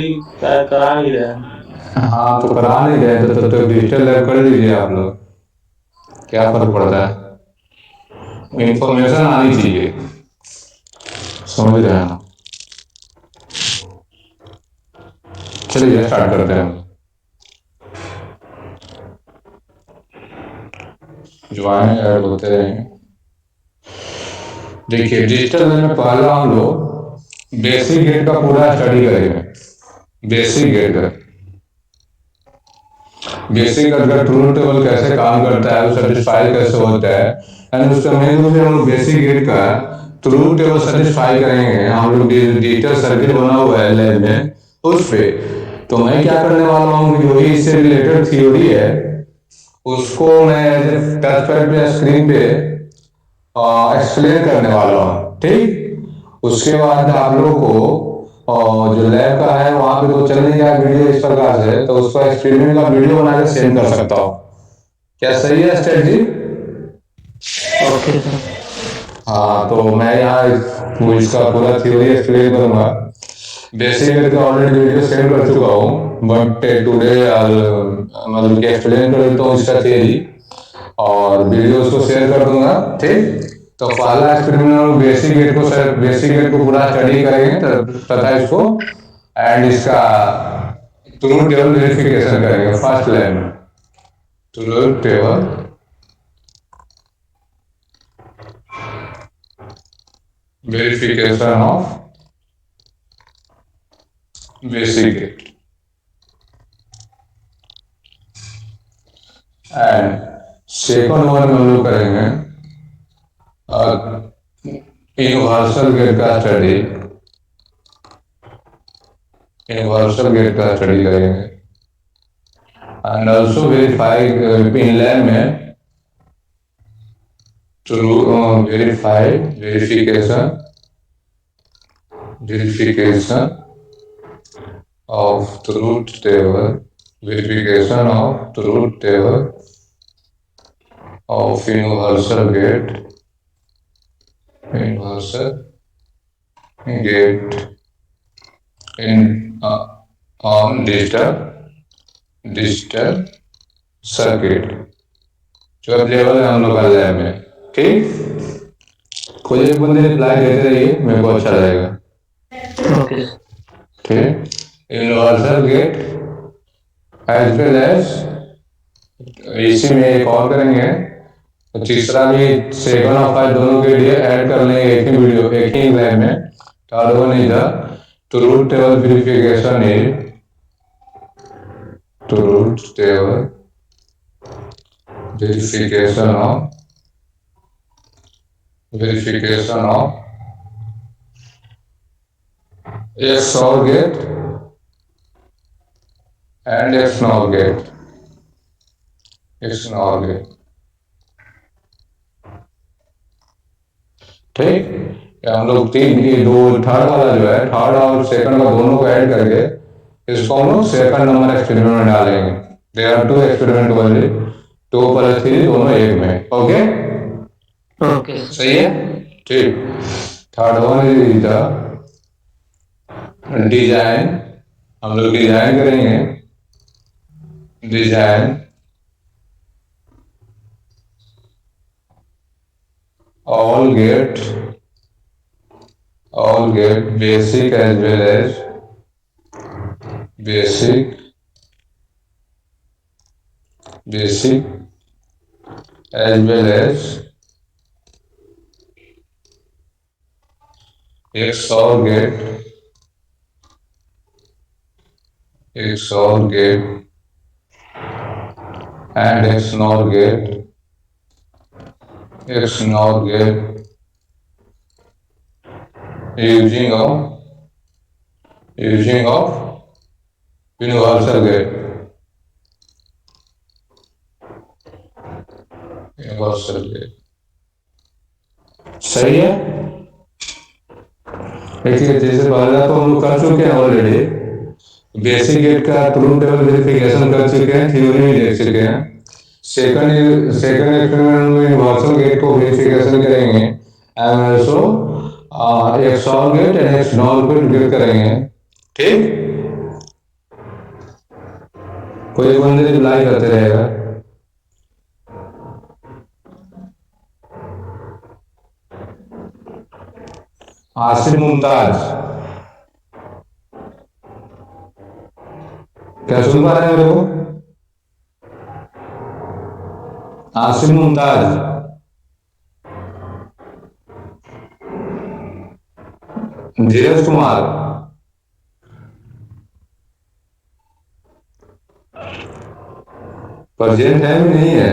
करा ही रहे हैं। हाँ तो करा नहीं रहे तो डिजिटल लैब कर लीजिए आप लोग, क्या फर्क पड़ता है, इंफॉर्मेशन आनी चाहिए, समझ रहे हैं ना। चलिए स्टार्ट करते हैं। ज्वाइन ऐड होते रहेंगे। देखिए डिजिटल लैब में पहला हम लोग बेसिक गेट का पूरा स्टडी करेंगे। बेसिक गेट का बेसिक अगर ट्रूथ टेबल कैसे काम करता है, सेटिस्फाई कैसे होता है, एंड उसका मेन रूप से हम लोग बेसिक गेट का ट्रूथ टेबल सेटिस्फाई करेंगे। हम लोग डिजिटल सर्किट बना हुआ है लैब में उस पे। तो मैं क्या करने वाला हूँ, जो भी इससे रिलेटेड थ्योरी है उसको मैं टच पैड पे स्क्रीन पे एक्सप्लेन करने वाला हूँ, ठीक। उसके बाद आप लोगों को जो लैब का है वहां पे तो चल नहीं जाए वीडियो इस प्रकार से, तो उसका एक्सपेरिमेंट का वीडियो बना के सेंड कर सकता हूँ। क्या सही है स्ट्रेटजी? Okay sir. हाँ तो मैं यहाँ इसका पूरा थ्योरी एक्सप्लेन करूंगा। बेसिक करके ऑलरेडी वीडियो सेंड कर चुका हूँ, बट टुडे मतलब कि एक्सप्लेन कर देता हूँ इसका थ्योरी और वीडियो उसको शेयर कर दूंगा, ठीक। तो पहला एक्सपेरिमेंट हम बेसिक गेट को पूरा स्टडी करेंगे तथा इसको एंड इसका ट्रूथ टेबल वेरिफिकेशन करेंगे। First line truth table verification of basic gate and second one में हम लोग करेंगे यूनिवर्सल गेट का स्टडी। यूनिवर्सल गेट का स्टडी करेंगे and also verify in lab में true verification of truth table, verification of truth table of universal gate in on digital circuit जो available है हम लोग का लैब में, ठीक। कोई एक बंदे रिप्लाई देते रहिए, मेरे को अच्छा लगेगा, ओके। ठीक। Universal gate as well as इसी में एक और करेंगे, तो तीसरा भी सेकंड और फर्स्ट दोनों के लिए ऐड कर लेंगे एक ही वीडियो एक ही लैब में। Third one is the truth table verification of XOR gate and XNOR gate. ठीक, हम लोग तीन ये दो थर्ड वाला जो है थर्ड और सेकंड का दोनों को ऐड करके इसको हम लोग सेकंड नंबर एक्सपेरिमेंट में डालेंगे। There are two experiment only, 2+3 दोनों एक में, ओके। ओके सही है, ठीक। Third one is the design. हम लोग डिजाइन करेंगे, design all get basic as well as basic as well as XOR get and XNOR get using of universal gate। सही है। देखिए जैसे पहला तो हम लोग कर चुके हैं ऑलरेडी, बेसिक गेट का ट्रूथ टेबल वेरिफिकेशन कर चुके हैं, थ्योरी भी देख चुके हैं। सेकंड एक्सपेरिमेंट में यूनिवर्सल गेट को वेरिफिकेशन करेंगे and also XOR gate and XNOR gate करेंगे, ठीक। कोई एक बंदे रिप्लाई करते रहेगा। आसिफ मुमताज, क्या सुन पा रहे हैं मेरे को? आसिफ मुमताज, धीरज कुमार, प्रजेंट है भी नहीं है।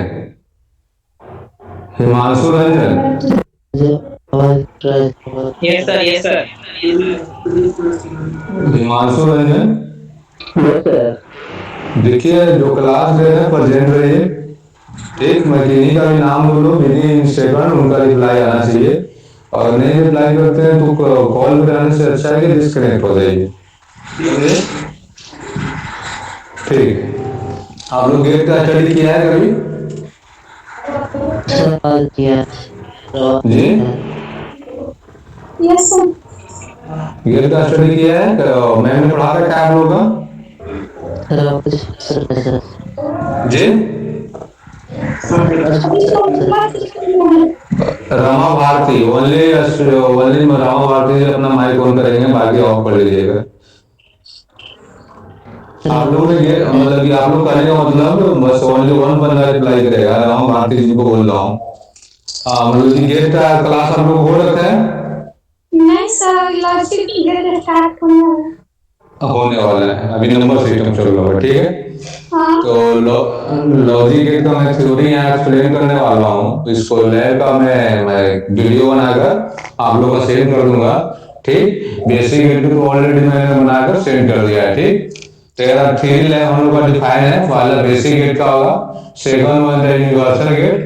Himanshu Ranjan, yes sir, yes sir. Himanshu Ranjan, yes sir. देखिए जो क्लास ले रहे हैं प्रेजेंट रहिए। ठीक, मकीनी का भी नाम बोलो, विद इन सेकंड उनका रिप्लाई आना चाहिए। और नहीं रिप्लाई करते हैं तो कॉल कराने से अच्छा है कि डिस्कनेक्ट हो जाइए। ठीक, आप लोग गेट का स्टडी किया है कभी? किया जी, यस सर। गेट का स्टडी किया है? मैम ने पढ़ा रखा है आप लोग का? जी, रमा भारती ओनली, ओनली रमा भारती से अपना माइक ऑन करेंगे, बाकी ऑफ कर लीजिएगा। आप लोग ने मतलब कि आप लोग करने का मतलब बस ओनली वन बंदा रिप्लाई करेगा, रमा भारती जी को बोल रहा हूँ। मतलब कि गेट का क्लास आप लोग हो रखा है? नहीं सर, लॉजिक गेट स्टार्ट होने वाला है, अभी नंबर सिस्टम चल रहा है। ठीक है, हाँ। तो लॉजिक गेट का मैं थ्योरी यहाँ एक्सप्लेन करने वाला हूँ। इसको लैब का मैं वीडियो बनाकर आप लोग का सेंड कर दूंगा। ठीक, बेसिक गेट को ऑलरेडी मैंने बनाकर सेंड कर दिया है। ठीक, तेरा थ्री लैब हम लोग का डिफाइन है। पहला बेसिक गेट का होगा, सेकंड वन है universal gate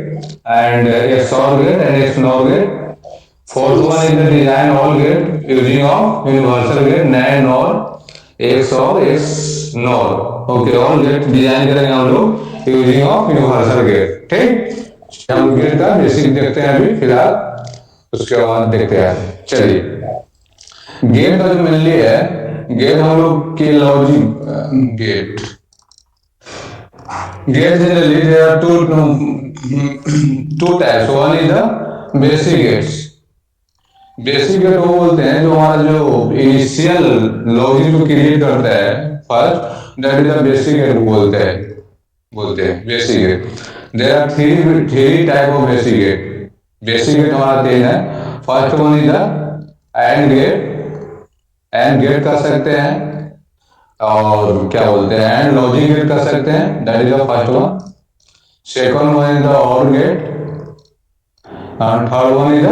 and XOR gate and XNOR gate. Fourth one is the design all gate using of universal gate, NAND NOR, XOR, XNOR. Okay, all gate design करेंगे हम लोग using of universal gate. ठीक, हम gate का basic देखते हैं अभी फिलहाल, उसके बाद देखते हैं। चलिए, गेट का जो मेनली है, गेट हम लोग की logic gate generally there are two types. One is the basic gates. Basic gate वो बोलते हैं जो हमारा जो इनिशियल लॉजिक को क्रिएट करता है first, that is the basic gate बोलते हैं basic gate. There are three type of basic gate. Basic gate हमारा तीन है। First one is the AND gate, AND gate कर सकते हैं, और क्या बोलते हैं एंड लॉजिक गेट कर सकते हैं, that is the first one. Second one is the OR gate and third one is the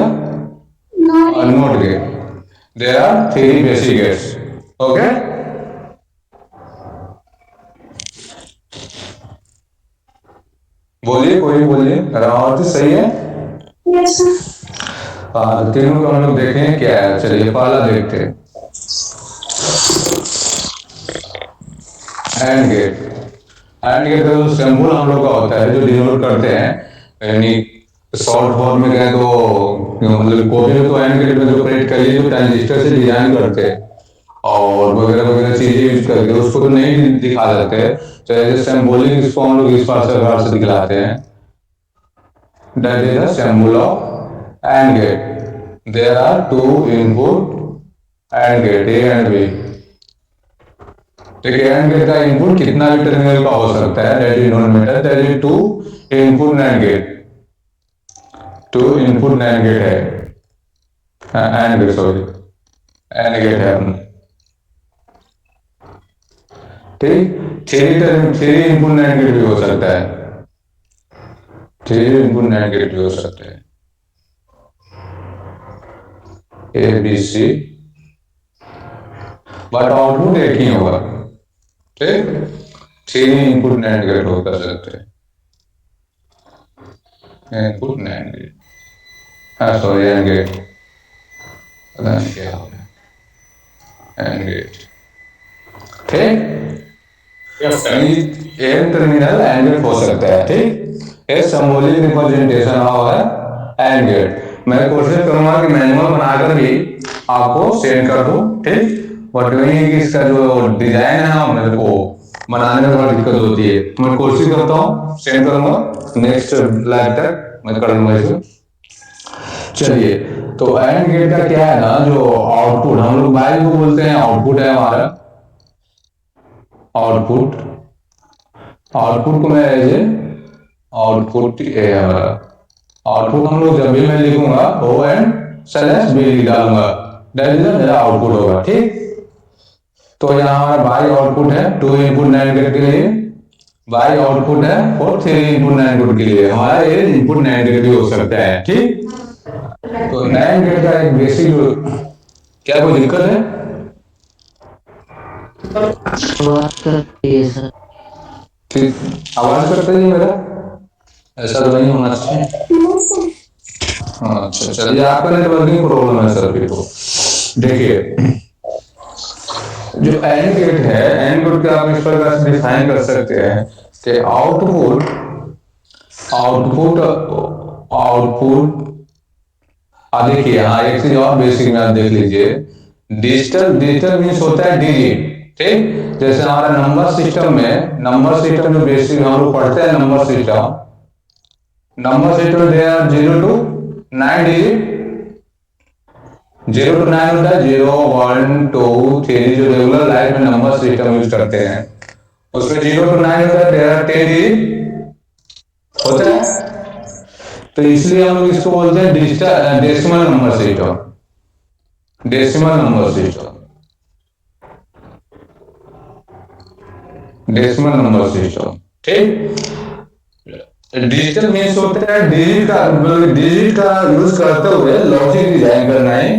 NOT gate. There are three basic gates. Okay, बोलिए, कोई बोलिए। रामावती सही है? Yes sir. तीनों को हम लोग देखें क्या है। चलिए पहला देखते हैं, एंड गेट। एंड गेट का जो सिंबल हम लोग का होता है, जो डिनोट करते हैं, यानी शॉर्ट फॉर्म में कहें तो मतलब कोई भी तो एंड गेट में जो ऑपरेट करिए, जो ट्रांजिस्टर से डिजाइन करते हैं और वगैरह वगैरह चीजें यूज करके, उसको तो नहीं दिखा सकते। तो एज सिंबॉलिक इसको हम लोग इस प्रकार से दिखलाते हैं, that is the symbol of AND gate. There are two input AND gate, A and B. देखिए एंड गेट का इनपुट कितना भी टर्मिनल का हो सकता है, that is not matter, that is two input NAND gate. Two input NAND gate है, AND gate, sorry AND gate है। ठीक, थ्री इनपुट नैंड गेट भी हो सकता है, थ्री इनपुट नैंड गेट भी हो सकते हैं, A B C, but output एक ही होगा। ठीक, थ्री इनपुट नैंड गेट हो कर सकते हैं, input NAND gate, sorry AND gate, पता नहीं क्या हो गया, एंड गेट। ठीक, एन टर्मिनल एंड गेट हो सकता है। ठीक, ये symbolic representation of AND gate. मैं कोशिश करूंगा कि मैनुअल बनाकर भी आपको सेंड कर दूं। ठीक, बट वही कि इसका जो डिजाइन है ना, मेरे को बनाने में थोड़ा दिक्कत होती है। मैं कोशिश करता हूँ, सेंड करूंगा नेक्स्ट लाइव तक मैं कर लूंगा इसको। चलिए, तो एंड गेट का क्या है ना, जो आउटपुट हम लोग बाइट को बोलते हैं, आउटपुट है हमारा आउटपुट। आउटपुट को मैं ऐसे आउटपुट है हमारा आउटपुट हम लोग जब भी मैं लिखूंगा ओ एंड स्लैश बी लिख डालूंगा, दैट इज मेरा आउटपुट होगा। ठीक, तो यहाँ हमारा बाई आउटपुट है 2 इनपुट नैंड गेट के लिए, बाई आउटपुट है और 3 इनपुट नैंड गेट के लिए, हमारा ये इनपुट नैंड गेट भी हो सकता है। ठीक, तो नैंड गेट का एक बेसिक, क्या कोई दिक्कत है? बात करती है सर। ठीक, आवाज करते नहीं मेरा, ऐसा तो नहीं होना चाहिए। हाँ, अच्छा चलिए, आपका नेटवर्किंग प्रॉब्लम है सर। फिर तो देखिए, जो एंड गेट है, एंड गेट का आप इस प्रकार से डिफाइन कर सकते हैं कि आउटपुट आउटपुट आउटपुट देखिए, हाँ एक चीज और बेसिक में आप देख लीजिए, डिजिटल मीन्स होता है डिजिट। ठीक, जैसे हमारा नंबर सिस्टम जो बेसिक हम लोग पढ़ते हैं, number system they are 0 to 9 digit, 0 to 9 होता है, 0 1 2 3 जो रेगुलर लाइफ में नंबर सिस्टम यूज करते हैं, उसमें 0 to 9 होता है, देयर आर 10 डिजिट होता है। तो इसलिए हम लोग इसको बोलते हैं digital decimal number system, decimal number system, decimal number system. ठीक, डिजिटल मीन्स होता है डिजिट का यूज करते हुए लॉजिक डिजाइन करना ही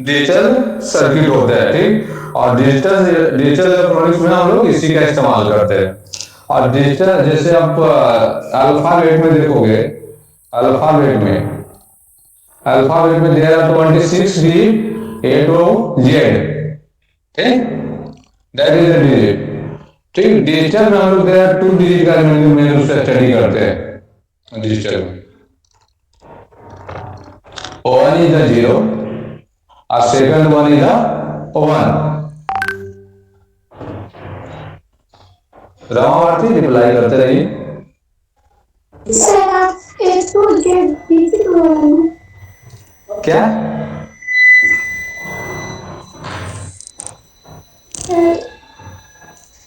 डिजिटल सर्किट होता है। ठीक, और डिजिटल इलेक्ट्रॉनिक्स में हम लोग इसी का इस्तेमाल करते हैं। और डिजिटल जैसे आप अल्फाबेट में देखोगे, अल्फाबेट में there are 26 digit A to Z। ठीक, दैट इज द डिजिट। ठीक, डिजिटल में हम लोग देयर आर 2 डिजिट का मेन से स्टडी करते हैं डिजिटल में। one is the 0 और second one is the 1। Ramavati reply करते रहिए। सर आप एक टू गेट डिजिट बोल रहे हैं क्या?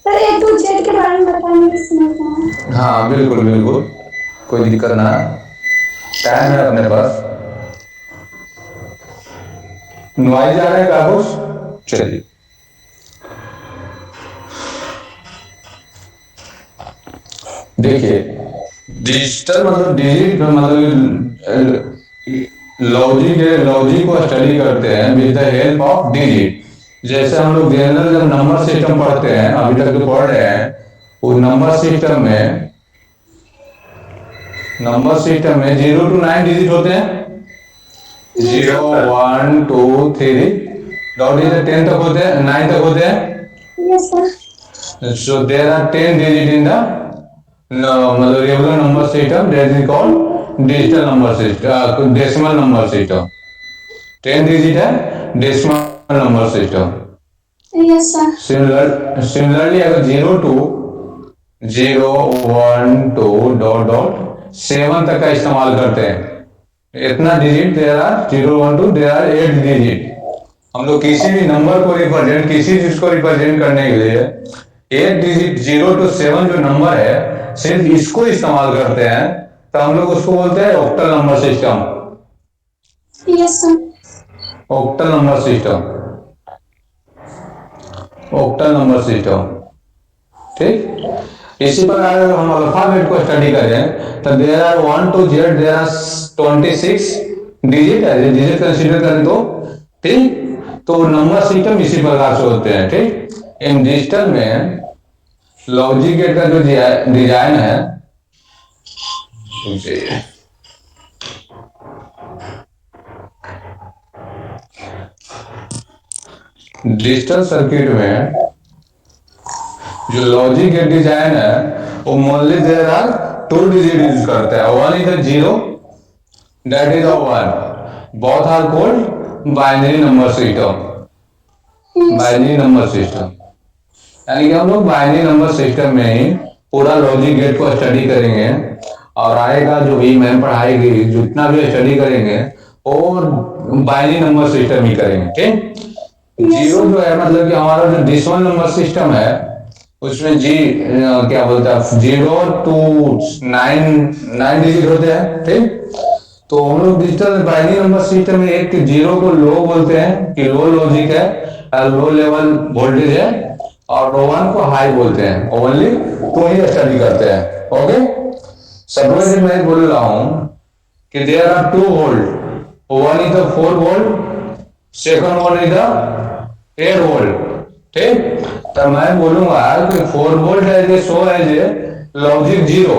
सर ए टू जेड के बारे में बताएंगे, समझना है। हाँ बिल्कुल बिल्कुल, कोई दिक्कत ना, टाइम है अपने पास। नॉइज आ रहा है क्या कुछ? चलिए, देखिए, डिजिटल मतलब डिजिट मतलब लॉजिक को स्टडी करते हैं with the help of digit. जैसे हम लोग जनरल जब नंबर सिस्टम पढ़ते हैं, अभी तक जो पढ़ रहे हैं, वो नंबर सिस्टम में 0 to 9 डिजिट होते हैं, 0 1 2 3 डॉट डिजिट 10 तक होते हैं, 9 तक होते हैं। Yes sir. So there are 10 digit in the मतलब regular number system, that is called digital number system, decimal number system. 10 digit है decimal number system. Yes sir. Similarly अगर 0 to 0 1 2 डॉट डॉट 7 तक का इस्तेमाल करते हैं, इतना digit there are 0 1 2 there are 8 digit. हम लोग किसी भी नंबर को रिप्रेजेंट, किसी चीज को रिप्रेजेंट करने के लिए 8 डिजिट 0 to 7 जो नंबर है, सिर्फ इसको इस्तेमाल करते हैं, तो हम लोग उसको बोलते हैं octal number system. Yes sir. Octal number system, octal number system. ठीक, इसी प्रकार अगर हम अल्फाबेट को स्टडी करें तो there are 1 to Z there are 26 digit है, डिजिट कंसीडर करें तो। ठीक, तो नंबर सिस्टम इसी प्रकार से होते हैं। ठीक, इन डिजिटल में लॉजिक गेट का जो डिजाइन है, डिजिटल सर्किट में जो लॉजिक गेट डिजाइन है, वो मोनली देयर आर 2 डिजिट यूज करता है। 1 is the 0, that is the 1, both are called binary number system, binary number system। यानी कि हम लोग बाइनरी नंबर सिस्टम में ही पूरा लॉजिक गेट को स्टडी करेंगे और आएगा जो भी मैम पढ़ाएगी जितना भी स्टडी करेंगे और बाइनरी नंबर सिस्टम ही करेंगे। ठीक, जीरो जो है मतलब कि हमारा जो डेसिमल नंबर सिस्टम है उसमें क्या बोलते हैं 0 to 9 डिजिट होते हैं। ठीक, तो हम लोग डिजिटल बाइनरी नंबर सिस्टम में एक जीरो को लो बोलते हैं कि लो लॉजिक है, लो लेवल वोल्टेज है, और वन को हाई बोलते हैं। ओनली तो ही स्टडी करते हैं। ओके, सपोज मैं बोल रहा हूं कि there are 2 volt, one is the 4 volt, second one is the 8 volt. ठीक, तो मैं बोलूंगा कि 4 volt as a show as a logic zero,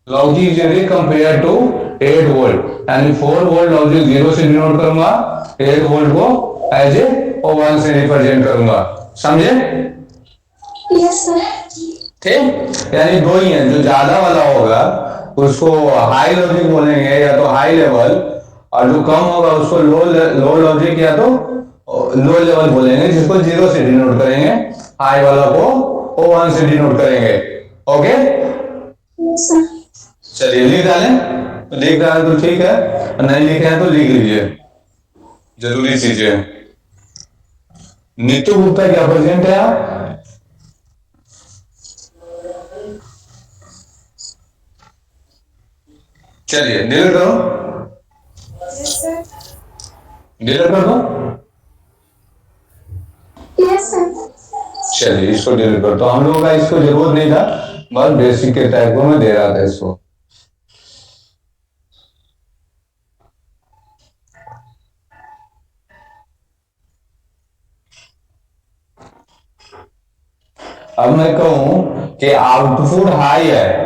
logic zero compare to 8 volt, यानी 4 वोल्ट लॉजिक जीरो से डिनोट करूंगा, 8 वोल्ट को एज ए 1 से रिप्रेजेंट करूंगा। समझे? Yes sir. ठीक, यानी दो ही है, जो ज्यादा वाला होगा उसको हाई लॉजिक बोलेंगे या तो हाई लेवल, और जो कम होगा उसको लो लॉजिक या तो लो लेवल बोलेंगे, जिसको जीरो से डिनोट करेंगे, हाई वाला को 1 से डिनोट करेंगे। Okay, yes sir. चलिए लिख डालें, लिख डालें तो ठीक है, और नहीं लिखे हैं तो लिख लीजिए, जरूरी चीजें। नीतू गुप्ता क्या प्रेजेंट है आप? चलिए डिलीट करो, डिलीट कर दो। Yes sir. चलिए इसको डिलीट कर दो, हम लोगों का इसको जरूरत नहीं था, बस बेसिक के टाइप को मैं दे रहा था इसको। अब मैं कहूं कि आउटपुट हाई है,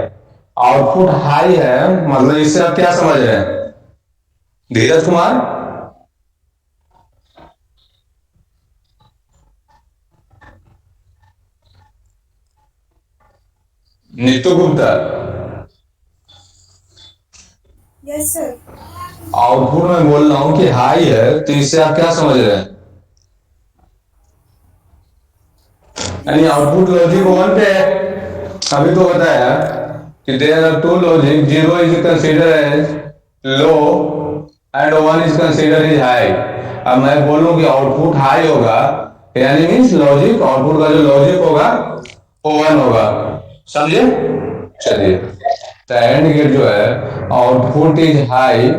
आउटपुट हाई है मतलब इससे आप क्या समझ रहे हैं Dheeraj Kumar? Neetu Gupta? Yes sir. Output में बोल रहा हूं कि हाई है, तो इससे आप क्या समझ रहे हैं? यानी आउटपुट लॉजिक 1 पे है, अभी तो बताया कि there are 2 logic, 0 is consider as low and 1 is consider as high. अब मैं बोलूं कि आउटपुट हाई होगा, यानी मींस लॉजिक, आउटपुट का जो लॉजिक होगा वो 1 होगा। समझे? चलिए, तो एंड गेट जो है output is high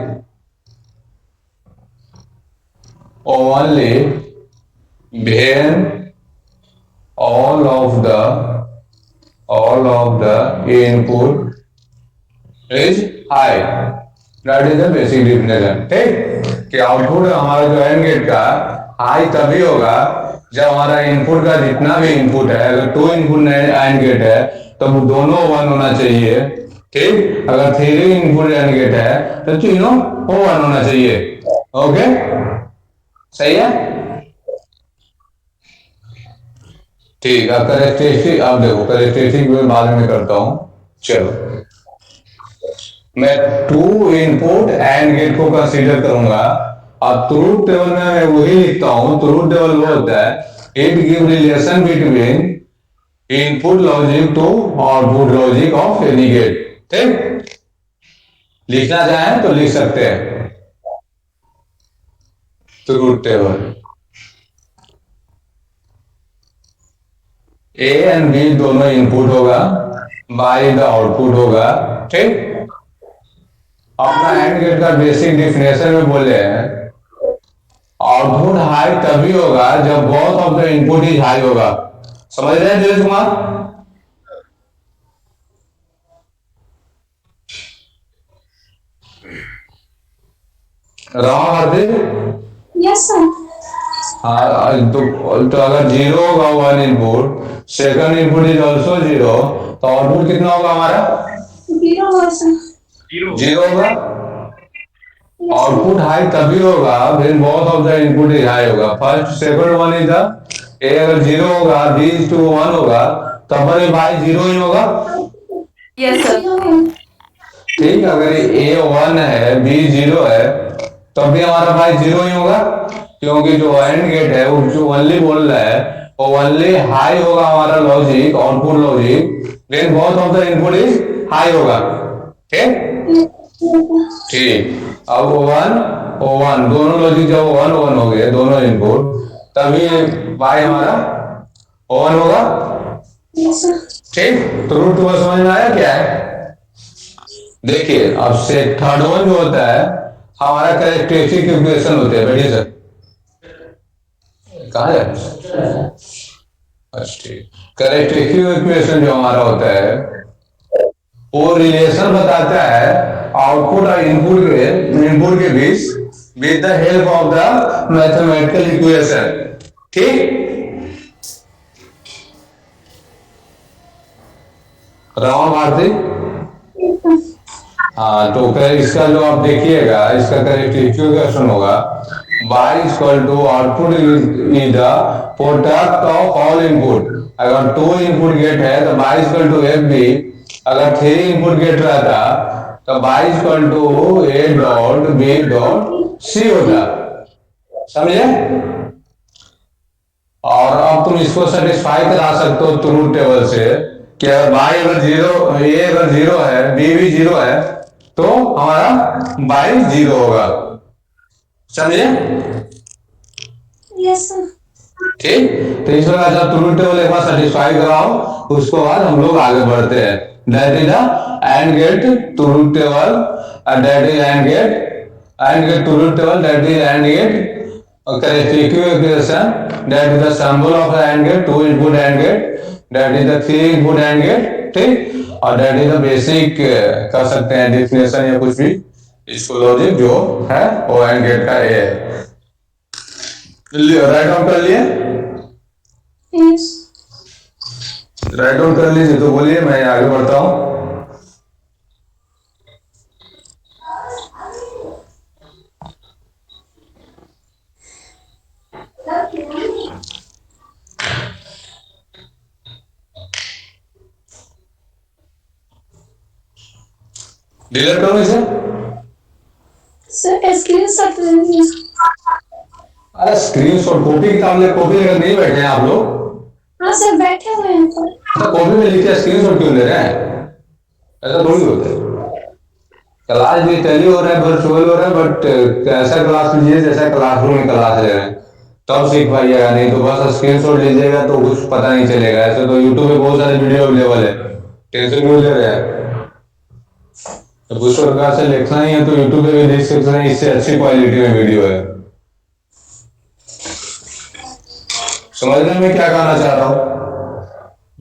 only when all of the input is high, that is the basic definition। ठीक, कि आउटपुट हमारा जो एंड गेट का हाई तभी होगा जब हमारा इनपुट का जितना भी इनपुट है, अगर 2 इनपुट एंड गेट है तो दोनों 1 होना चाहिए। ठीक, अगर 3 इनपुट एंड गेट है तो तीनों 1 होना चाहिए। ओके, सही है? ठीक है, करेक्टरिस्टिक अब देखो, करेक्टरिस्टिक मैं बाद में करता हूं। चलो, मैं 2 इनपुट एंड गेट को कंसीडर करूंगा, और ट्रूथ टेबल में मैं वही लिखता हूं। ट्रूथ टेबल वो होता है it give relation between input logic to output logic of any gate. ठीक, लिखना चाहें तो लिख सकते हैं truth table. A and B दोनों इनपुट होगा, बाई द आउटपुट होगा। ठीक, अपना एंड गेट का बेसिक डिफिनेशन में बोले हैं आउटपुट हाई तभी होगा जब both of the input is high होगा। समझ रहे हैं धीरज कुमार? राम हार्दिक? Yes sir. हाँ, तो अगर 0 होगा 1 input, second input is also 0, तो आउटपुट कितना होगा हमारा? 0 होगा सर। 0 होगा। आउटपुट हाई तभी होगा when both of the input is high होगा। First second one is the A, अगर 0 होगा, बी इज टू 1 होगा, तब पर भाई 0 ही होगा। Yes sir. ठीक, अगर ए 1 है, बी 0 है, तब भी हमारा भाई 0 ही होगा, क्योंकि जो एंड गेट है वो जो ओनली बोल रहा है ओनली हाई होगा हमारा logic, output logic, then both of the input is high होगा। ठीक ठीक। अब O1 दोनों लॉजिक जब O1 हो गए दोनों इनपुट, तभी बाय हमारा O1 होगा। ठीक, तो रूट टू समझ में आया क्या है? देखिए अब से थर्ड वन जो होता है हमारा कैरेक्टरिस्टिक इक्वेशन होते हैं। बैठिए सर, कहाँ है? अच्छा ठीक, कैरेक्टरिस्टिक इक्वेशन जो हमारा होता है वो रिलेशन बताता है आउटपुट और इनपुट के बीच with the help of the mathematical equation. ठीक, राम भारती। हाँ, तो इसका जो आप देखिएगा इसका कैरेक्टरिस्टिक इक्वेशन होगा y equal to output is the product of all input. अगर 2 इनपुट गेट है तो y equal to F B, अगर 3 इनपुट गेट रहता तो y equal to A dot B dot C होता। समझे? और अब तुम इसको सेटिस्फाई करा सकते हो ट्रूथ टेबल से कि अगर y अगर जीरो, ए अगर जीरो है, बी भी जीरो है, तो हमारा y जीरो होगा। समझे? Yes sir. ठीक, तो इस प्रकार जब ट्रूथ टेबल एक बार सेटिस्फाई कराओ उसको बाद हम लोग आगे बढ़ते हैं। That is the AND gate truth table, that is AND gate truth table, that is AND gate characteristic equation, that is the symbol of AND gate, 2 input AND gate, that is the 3 input AND gate. ठीक, और that is the basic कर सकते हैं definition या कुछ भी, इसको logic जो है वो एंड गेट का ए है। राइट डाउन कर लिए? यस। राइट डाउन कर लीजिए तो बोलिए, मैं आगे बढ़ता हूं। डिलीट करो इसे। सर स्क्रीनशॉट ले लीजिए। अरे स्क्रीनशॉट कॉपी किताब ले, कॉपी लेकर नहीं बैठे हैं आप लोग? हाँ सर बैठे हुए हैं सर। तो कॉपी में लिखे स्क्रीनशॉट क्यों ले रहे हैं? ऐसा थोड़ी होता है। क्लास भी टेली हो रहा है, वर्चुअल हो रहा है, बट ऐसा क्लास लीजिए जैसा क्लासरूम में क्लास ले रहे हैं, तब सीख पाइएगा। नहीं तो बस स्क्रीनशॉट लीजिएगा तो कुछ पता नहीं चलेगा। ऐसे तो यूट्यूब पे बहुत सारे वीडियो अवेलेबल है, टेंशन क्यों ले रहे हैं? तो उस प्रकार से लिखना ही है तो यूट्यूब पे भी देख सकते हैं, इससे अच्छी क्वालिटी में वीडियो है। समझने में क्या कहना चाह रहा हूँ?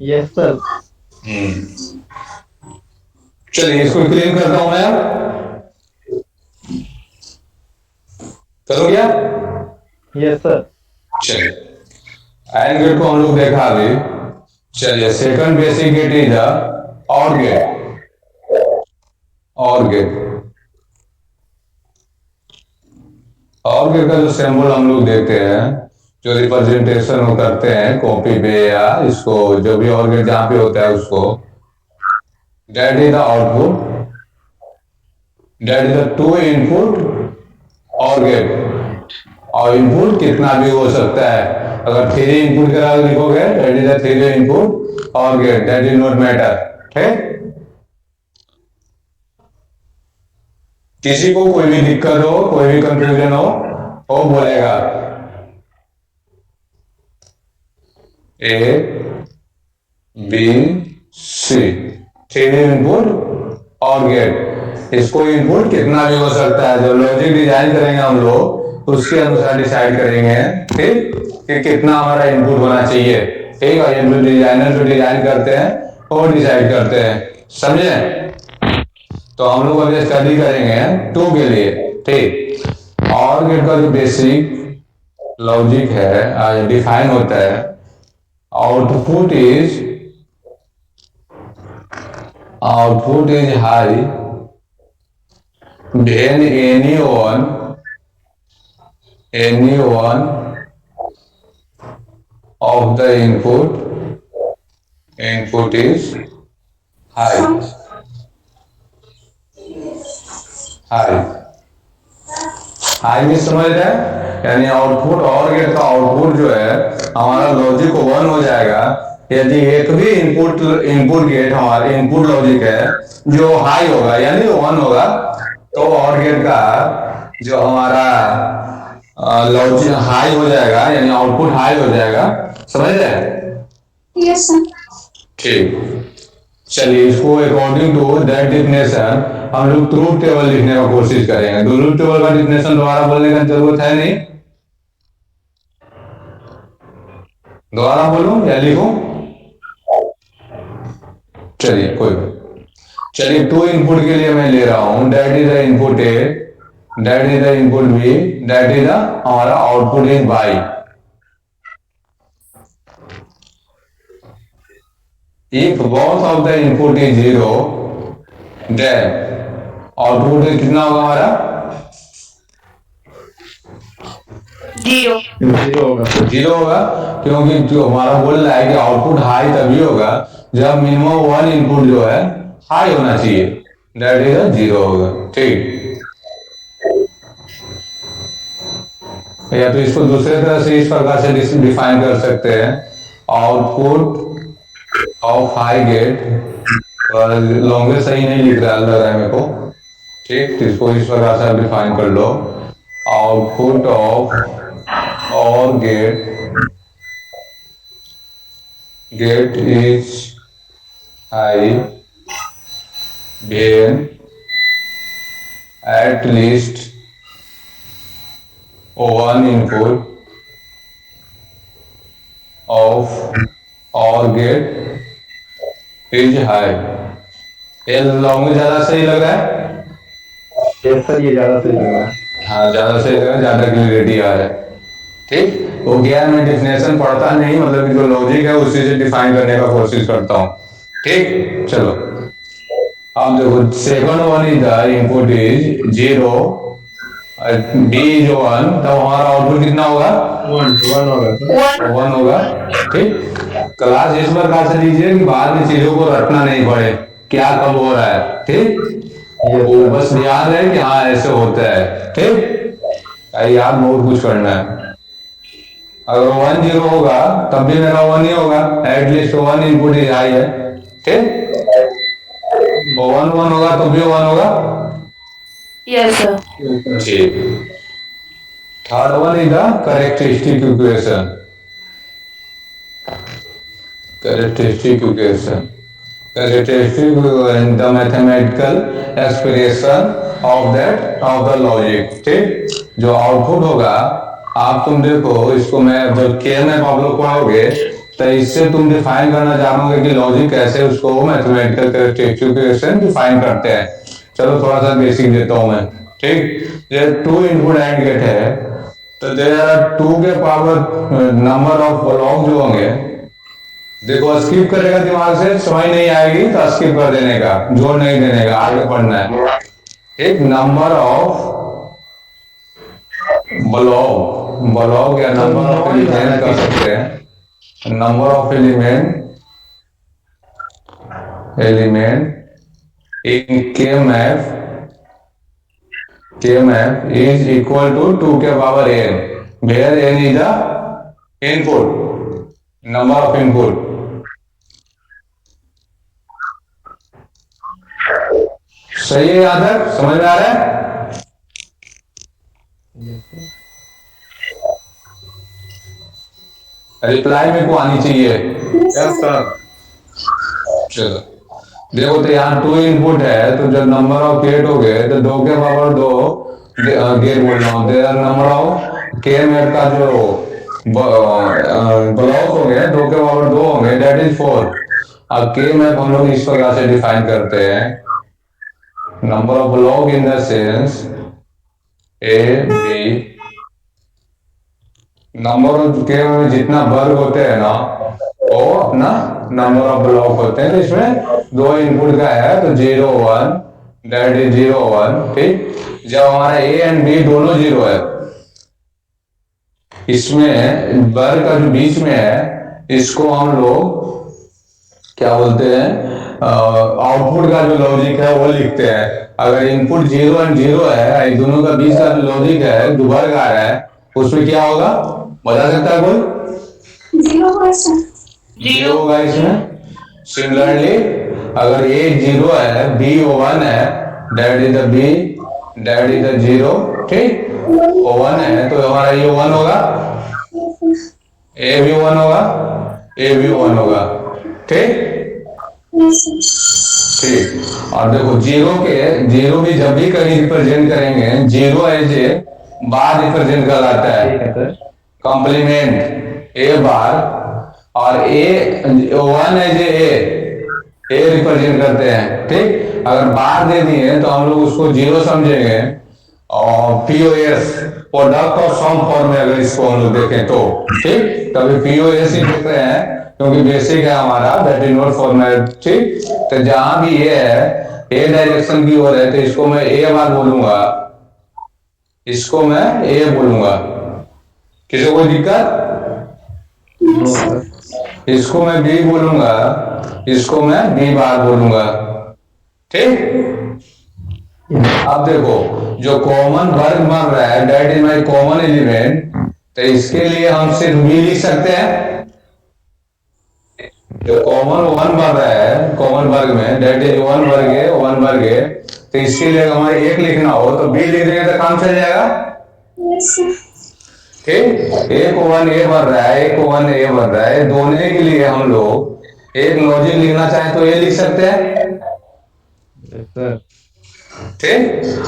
Yes sir. चलिए इसको क्लीन करता हूं मैं। करो क्या? Yes sir. चलिए एंड गेट को हम लोग देखा अभी। चलिए सेकंड बेसिक गेट इज और गेट। और गेट का जो सिंबल हम लोग देखते हैं, जो रिप्रेजेंटेशन वो करते हैं कॉपी पे या इसको जो भी और गेट जहां पे होता है उसको, that is the output, that is the 2 input OR gate. और इनपुट कितना भी हो सकता है, अगर 3 इनपुट के बाद लिखोगे that is the 3 input OR gate, that is not matter. ठीक, किसी को कोई भी दिक्कत हो, कोई भी कंफ्यूजन हो, वो बोलेगा। ए B C 3 input OR gate, इसको इनपुट कितना भी हो सकता है। जो लॉजिक डिजाइन करेंगे हम लोग उसके अनुसार डिसाइड करेंगे, ठीक, कि कितना हमारा इनपुट होना चाहिए। ठीक है, ये डिजाइनर जो डिजाइन करते हैं वो डिसाइड करते हैं। समझे? तो हम लोग अभी स्टडी करेंगे 2 के लिए। ठीक, और गेट का जो बेसिक लॉजिक है डिफाइन होता है, output is high when any one of the input is high। High में समझ रहे हैं, यानी आउटपुट और गेट का आउटपुट जो है हमारा लॉजिक 1 हो जाएगा यदि एक भी इनपुट इनपुट गेट हमारा इनपुट लॉजिक है जो हाई होगा यानी 1 होगा, तो और गेट का जो हमारा लॉजिक हाई हो जाएगा यानी आउटपुट हाई हो जाएगा। समझ रहे? Yes sir. ठीक, चलिए इसको अकॉर्डिंग टू दैट डिफिनेशन हम लोग ट्रूथ टेबल लिखने का कोशिश करेंगे। ट्रूथ टेबल का डिफिनेशन दोबारा बोलने का जरूरत है नहीं, दोबारा बोलूं या लिखूं? चलिए कोई चलिए 2 इनपुट के लिए मैं ले रहा हूं, that is the input A, that is the input B, that is the हमारा output is Y. If both of the input is 0 then output कितना होगा हमारा? 0 होगा। 0 होगा, क्योंकि जो हमारा बोल रहा है कि आउटपुट हाई तभी होगा जब मिनिमम 1 इनपुट जो है हाई होना चाहिए, दैट इज 0 होगा। ठीक, या तो इसको दूसरे तरह से इस प्रकार से डिफाइन कर सकते हैं, output of high gate, longest सही नहीं लिख रहा लग रहा है मेरे को। ठीक, तो इसको इस प्रकार से डिफाइन कर लो, output of OR gate is high when at least one input of or get is high। ये लॉन्ग ज्यादा सही लग रहा है? यस सर, ये ज्यादा सही लग रहा है। हाँ ज्यादा सही लग रहा है, ज्यादा क्लियरिटी आ रहा है। ठीक, तो क्या मैं डिफिनेशन पढ़ता नहीं, मतलब कि जो लॉजिक है उसी से डिफाइन करने का कोशिश करता हूँ। ठीक, चलो अब देखो second one is the input is 0, D is 1, तब हमारा आउटपुट कितना होगा? 1 होगा सर। 1 होगा। ठीक, क्लास इस प्रकार से लीजिए कि बाद में चीजों को रटना नहीं पड़े क्या कब हो रहा है। ठीक, वो बस ध्यान रहे कि हाँ ऐसे होता है। ठीक, याद बहुत कुछ करना है। अगर 1 0 होगा तब भी मेरा 1 ही होगा, एटलीस्ट 1 इनपुट इज हाई है। ठीक, 1 1 होगा तो भी 1 होगा। Yes sir. ठीक, third one is the characteristic equation. Characteristic equation, characteristic the mathematical expression of that of the logic. ठीक, जो आउटपुट होगा आप तुम देखो इसको मैं जब के में आप लोग पढ़ोगे तो इससे तुम डिफाइन करना जानोगे कि लॉजिक कैसे उसको मैथमेटिकल कैरेक्टरिस्टिक इक्वेशन डिफाइन करते हैं। चलो थोड़ा सा बेसिक देता हूं मैं। ठीक, ये 2 इनपुट एंड गेट है तो देयर आर 2 के पावर नंबर ऑफ ब्लॉक जो होंगे, देखो स्किप करेगा दिमाग से, समझ नहीं आएगी तो स्किप कर देने का, जोर नहीं देने का, आगे पढ़ना है। एक नंबर ऑफ ब्लॉक या नंबर ऑफ एलिमेंट कर सकते हैं, number of element in K map is equal to 2 के power n, where n is the input, number of input। सही है यहाँ तक? समझ में आ रहा है? रिप्लाई में को आनी चाहिए। Yes sir. चलो देखो तो यहाँ 2 इनपुट है तो जब नंबर ऑफ गेट हो गए तो 2 के पावर 2 गेट बोल रहा हूँ, नंबर ऑफ के मैप का जो ब्लॉक हो गए 2 के पावर 2 होंगे, दैट इज 4। अब के मैप हम लोग इस प्रकार से डिफाइन करते हैं, number of block in the sense A B, number of के में जितना वर्ग होते हैं ना वो अपना नंबर ऑफ ब्लॉक होते हैं। तो इसमें 2 इनपुट का है तो 0 1, दैट इज 0 1। ठीक, जब हमारा ए एंड बी दोनों 0 है, इसमें वर्ग का जो बीच में है इसको हम लोग क्या बोलते हैं, आउटपुट का जो लॉजिक है वो लिखते हैं। अगर इनपुट 0 एंड 0 है, दोनों का बीच का जो लॉजिक है वर्ग आ रहा है, उसमें क्या होगा बता सकता है कोई? जीरो होगा सर। जीरो होगा इसमें। सिमिलरली अगर ए जीरो है, बी वन है, that is the B, that is the zero, ठीक। ओ वन है तो हमारा ये वन होगा, ए भी वन होगा, ए भी वन होगा, ठीक। ठीक। और देखो जीरो भी जब भी कहीं रिप्रेजेंट करेंगे, zero as a bar represent कराता है, ठीक है सर। कॉम्प्लीमेंट ए बार, और A one as a represent करते हैं, ठीक। अगर बार दे दिए तो हम लोग उसको जीरो समझेंगे, और पीओएस प्रोडक्ट और सम फॉर्म में अगर इसको हम लोग देखें तो, ठीक। तभी पीओएस ही देख रहे हैं क्योंकि बेसिक है हमारा दैट इज नोट फॉर्मेट, ठीक। तो जहां भी ए है, ए डायरेक्शन की ओर है, तो इसको मैं ए बार बोलूंगा, इसको मैं ए बोलूंगा। किसी कोई दिक्कत? No sir. इसको मैं बी बोलूंगा, इसको मैं बी बार बोलूंगा, ठीक। अब देखो जो कॉमन वर्ग बन रहा है that is my common element, तो इसके लिए हम सिर्फ बी लिख सकते हैं। जो कॉमन वन बन रहा है कॉमन वर्ग में, दैट इज वन वर्ग है, तो इसके लिए हमारे एक लिखना हो तो बी लिख देंगे तो काम चल जाएगा, ठीक। एक वन ए बन रहा है, एक वन ए बन रहा है, दोनों के लिए हम लोग एक लॉजिक लिखना चाहें तो ये लिख सकते हैं, यस सर। ठीक।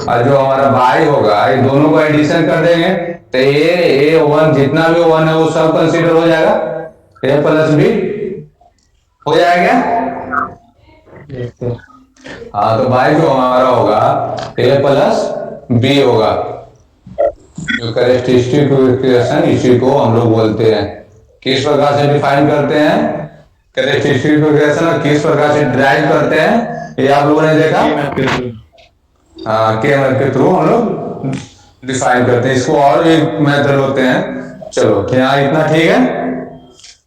और जो हमारा बाई होगा ये दोनों को एडिशन कर देंगे तो ए वन जितना भी वन है वो सब कंसीडर हो जाएगा, ए प्लस बी हो जाएगा। Yes sir. हाँ तो बाई जो हमारा होगा ए प्लस बी होगा। जो कैरेक्टरिस्टिक इक्वेशन इसी को हम लोग बोलते हैं। किस प्रकार से डिफाइन करते हैं कैरेक्टरिस्टिक इक्वेशन, और किस प्रकार से ड्राइव करते हैं ये आप लोगों ने देखा। के मैथ के थ्रू हम लोग डिफाइन करते हैं इसको, और भी मेथड होते हैं। चलो यहाँ इतना ठीक है।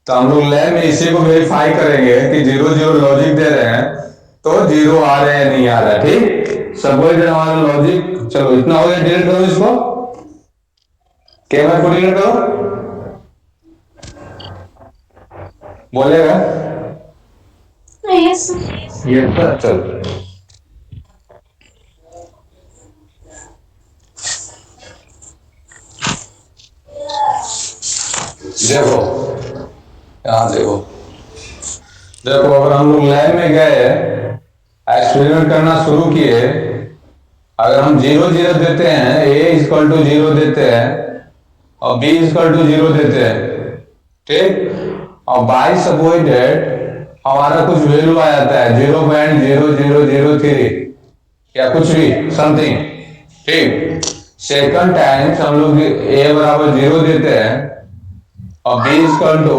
तो हम लोग लैब में इसी को वेरीफाई करेंगे कि जीरो जीरो लॉजिक दे रहे हैं तो जीरो आ रहे हैं नहीं आ रहा है, ठीक। सब हमारा लॉजिक, चलो इतना हो गया, डिलीट करो इसको, के मैथ को डिलीट करो, बोलेगा यस यस सर। चलो देखो यहाँ देखो अगर हम लोग लैब में गए एक्सपेरिमेंट करना शुरू किए, अगर हम जीरो जीरो देते हैं, ए इक्वल टू जीरो देते हैं और बी इक्वल टू जीरो देते हैं, ठीक। और बाई सपोजिटेड हमारा कुछ वैल्यू आ जाता है 0.0003 या कुछ भी समथिंग, ठीक। सेकंड टाइम हम लोग ए बराबर जीरो देते हैं और बी इक्वल टू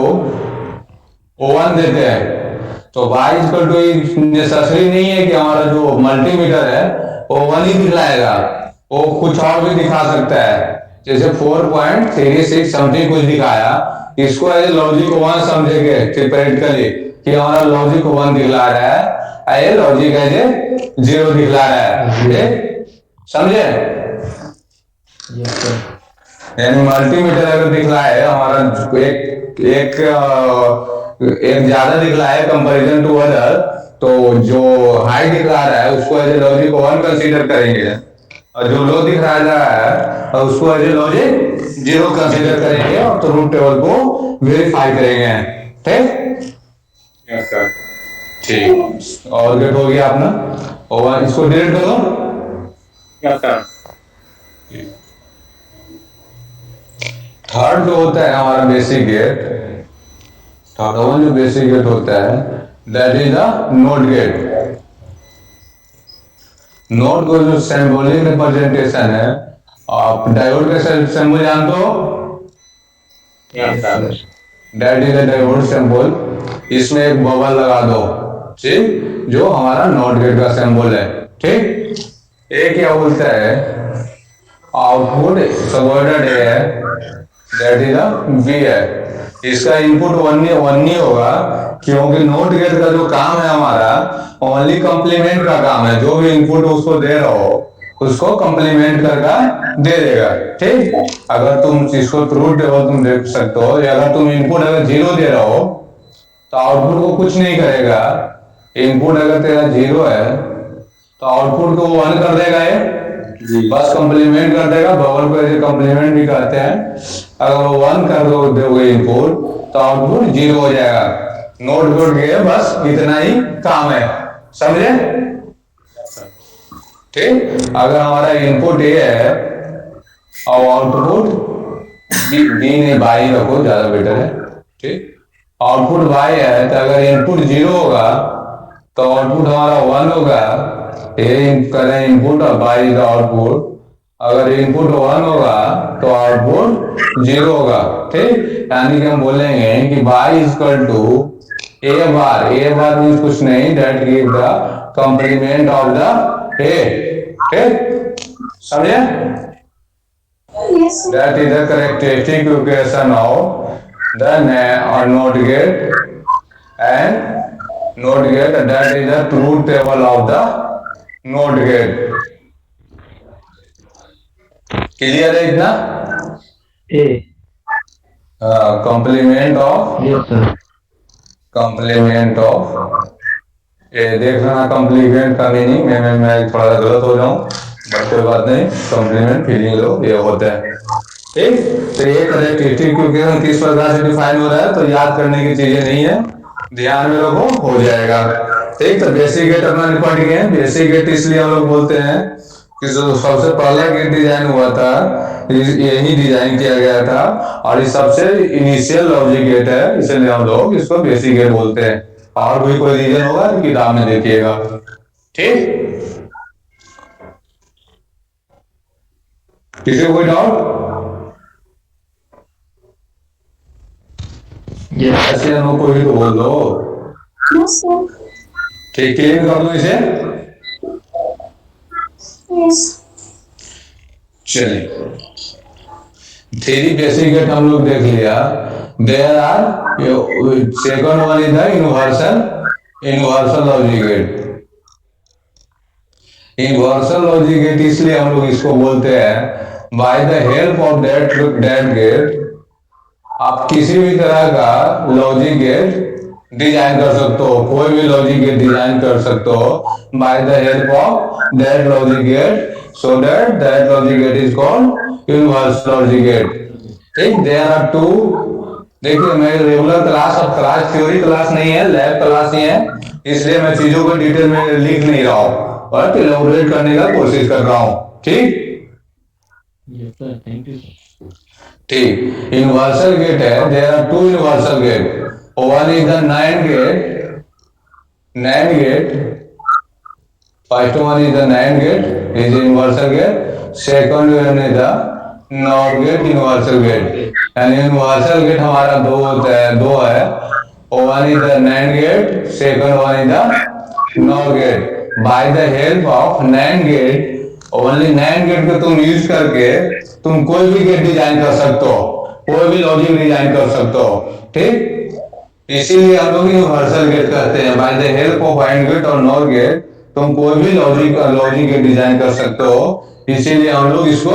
वन देते हैं, तो वाई इक्वल टू नेसेसरी नहीं है कि हमारा जो मल्टीमीटर है वो वन ही दिखलाएगा, वो कुछ और भी दिखा सकता है। जैसे 4.36 समथिंग कुछ दिखाया, इसको एज लॉजिक वन समझेंगे थियोरेटिकली कि हमारा लॉजिक वन दिखला रहा है, ये लॉजिक एज ए जीरो दिखला रहा है, समझे। Yes sir. यानी मल्टीमीटर अगर दिखला है हमारा एक ज्यादा दिखला है कंपैरिजन टू अदर, तो जो हाई दिखला रहा है उसको as a logic one consider करेंगे, और जो लो दिख रहा है और उसको as a logic zero consider करेंगे और ट्रूथ टेबल को वेरीफाई करेंगे, ठीक। यस सर, ठीक। और गेट हो गया अपना, और इसको डिलीट करो। Yes sir. थर्ड जो होता है हमारा बेसिक गेट, थर्ड वन जो बेसिक गेट होता है that is the NOT gate. NOT को जो सिंबॉलिक रिप्रेजेंटेशन है, आप डायोड का सिंबल जानते हो, that is the diode symbol. इसमें एक बबल लगा दो, ठीक, जो हमारा नोट गेट का सिंबल है, ठीक। ये क्या बोलता है, आउटपुट सबऑर्डर है दैट इज द बी है। इसका इनपुट वन नहीं होगा क्योंकि नोट गेट का जो काम है हमारा ओनली कॉम्प्लीमेंट का काम है, जो भी इनपुट उसको दे रहा हो उसको कंप्लीमेंट करके दे देगा। ठीक, अगर तुम इसको ट्रूथ टेबल तुम देख सकते हो, अगर तुम इनपुट अगर 0 दे रहे हो तो आउटपुट को कुछ नहीं करेगा। इनपुट अगर तेरा 0 है तो आउटपुट को 1 कर देगा, ये बस कंप्लीमेंट कर देगा। बबल को ऐसे कंप्लीमेंट भी कहते हैं। अगर वो 1 कर दोगे इनपुट तो आउटपुट 0 हो जाएगा। नोट कोड के बस इतना ही काम है, समझे? ठीक, अगर हमारा इनपुट ए है और आउटपुट बी नहीं बाई रखो, ज्यादा बेटर है। ठीक, आउटपुट बाई है तो अगर इनपुट 0 होगा तो आउटपुट हमारा 1 होगा। ये करें इनपुट और बाई द आउटपुट। अगर इनपुट 1 होगा तो आउटपुट 0 होगा। ठीक, यानी कि हम बोलेंगे कि Y is equal to A bar. A bar means कुछ नहीं, that give the complement of the A. ठीक, समझे? Yes, sir. That is the characteristic equation of the or not gate, and not gate, that is the truth table of the not gate. Clear है इतना? A. Complement of Yes, sir. complement of ये देखना complement का meaning मैं थोड़ा सा गलत हो जाऊं, बट कोई बात नहीं। कॉम्प्लीमेंट फीलिंग लो ये होता है। ठीक, तो ये करेक्टिविटी क्योंकि हम किस प्रकार से डिफाइन हो रहा है तो याद करने की चीजें नहीं है, ध्यान में रखो, हो जाएगा। ठीक, तो बेसिक गेट अपना पढ़ गए। बेसिक गेट इसलिए हम लोग बोलते हैं कि जो सबसे पहला गेट डिजाइन हुआ था यही डिजाइन किया गया था, और ये सबसे इनिशियल लॉजिक गेट है, इसलिए हम लोग इसको बेसिक गेट बोलते हैं। और भी कोई रीजन होगा तो किताब में देखिएगा। ठीक, किसी को कोई डाउट? Yes. ऐसे हम कोई भी तो बोल दो। No, sir. ठीक, क्लियर कर दो इसे। Yes. चलिए, थ्री बेसिक गेट हम लोग देख लिया। There are second one is the universal logic gate. Universal logic gate इसलिए हम लोग इसको बोलते हैं, by the help of that gate आप किसी भी तरह का लॉजिक गेट डिजाइन कर सकते हो, कोई भी लॉजिक गेट डिजाइन कर सकते हो by the help of that logic gate, so that logic gate is called universal logic gate. ठीक, देयर आर टू। देखिए, मैं रेगुलर क्लास, अब क्लास थ्योरी क्लास नहीं है, लैब क्लास ही है, इसलिए मैं चीजों को डिटेल में लिख नहीं रहा हूँ, बट इलैबोरेट करने का कोशिश कर रहा हूँ। ठीक, Yes, sir. Thank you. ठीक, यूनिवर्सल गेट है। There are two universal gate, one is the NAND gate, first one is the NAND gate is universal gate, second one is the NOT gate universal gate. यानी universal gate हमारा दो होता है, दो है, one is the NAND gate, second one is the NOT gate. By the help of NAND gate, only NAND gate को तुम use करके तुम कोई भी गेट डिजाइन कर सकते हो, कोई भी लॉजिक डिजाइन कर सकते हो। ठीक, इसीलिए हम लोग यूनिवर्सल गेट कहते हैं। By the help of AND gate और NOR गेट तुम कोई भी लॉजिक गेट डिजाइन कर सकते हो, इसीलिए हम लोग इसको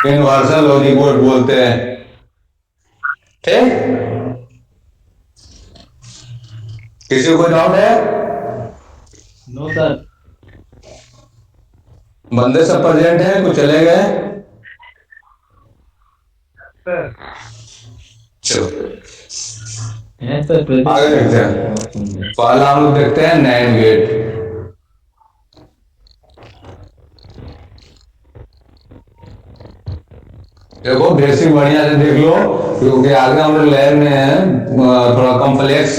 यूनिवर्सल लॉजिक गेट बोलते हैं। ठीक, किसी को डाउट है? No, sir. बंदे सब प्रेजेंट हैं, कुछ चले गए? चलो Yes, sir. Present. आगे देखते हैं। पहला हम लोग देखते हैं NAND गेट। देखो, बेसिक बढ़िया से देख लो, क्योंकि आगे हम लोग लैब में थोड़ा कॉम्प्लेक्स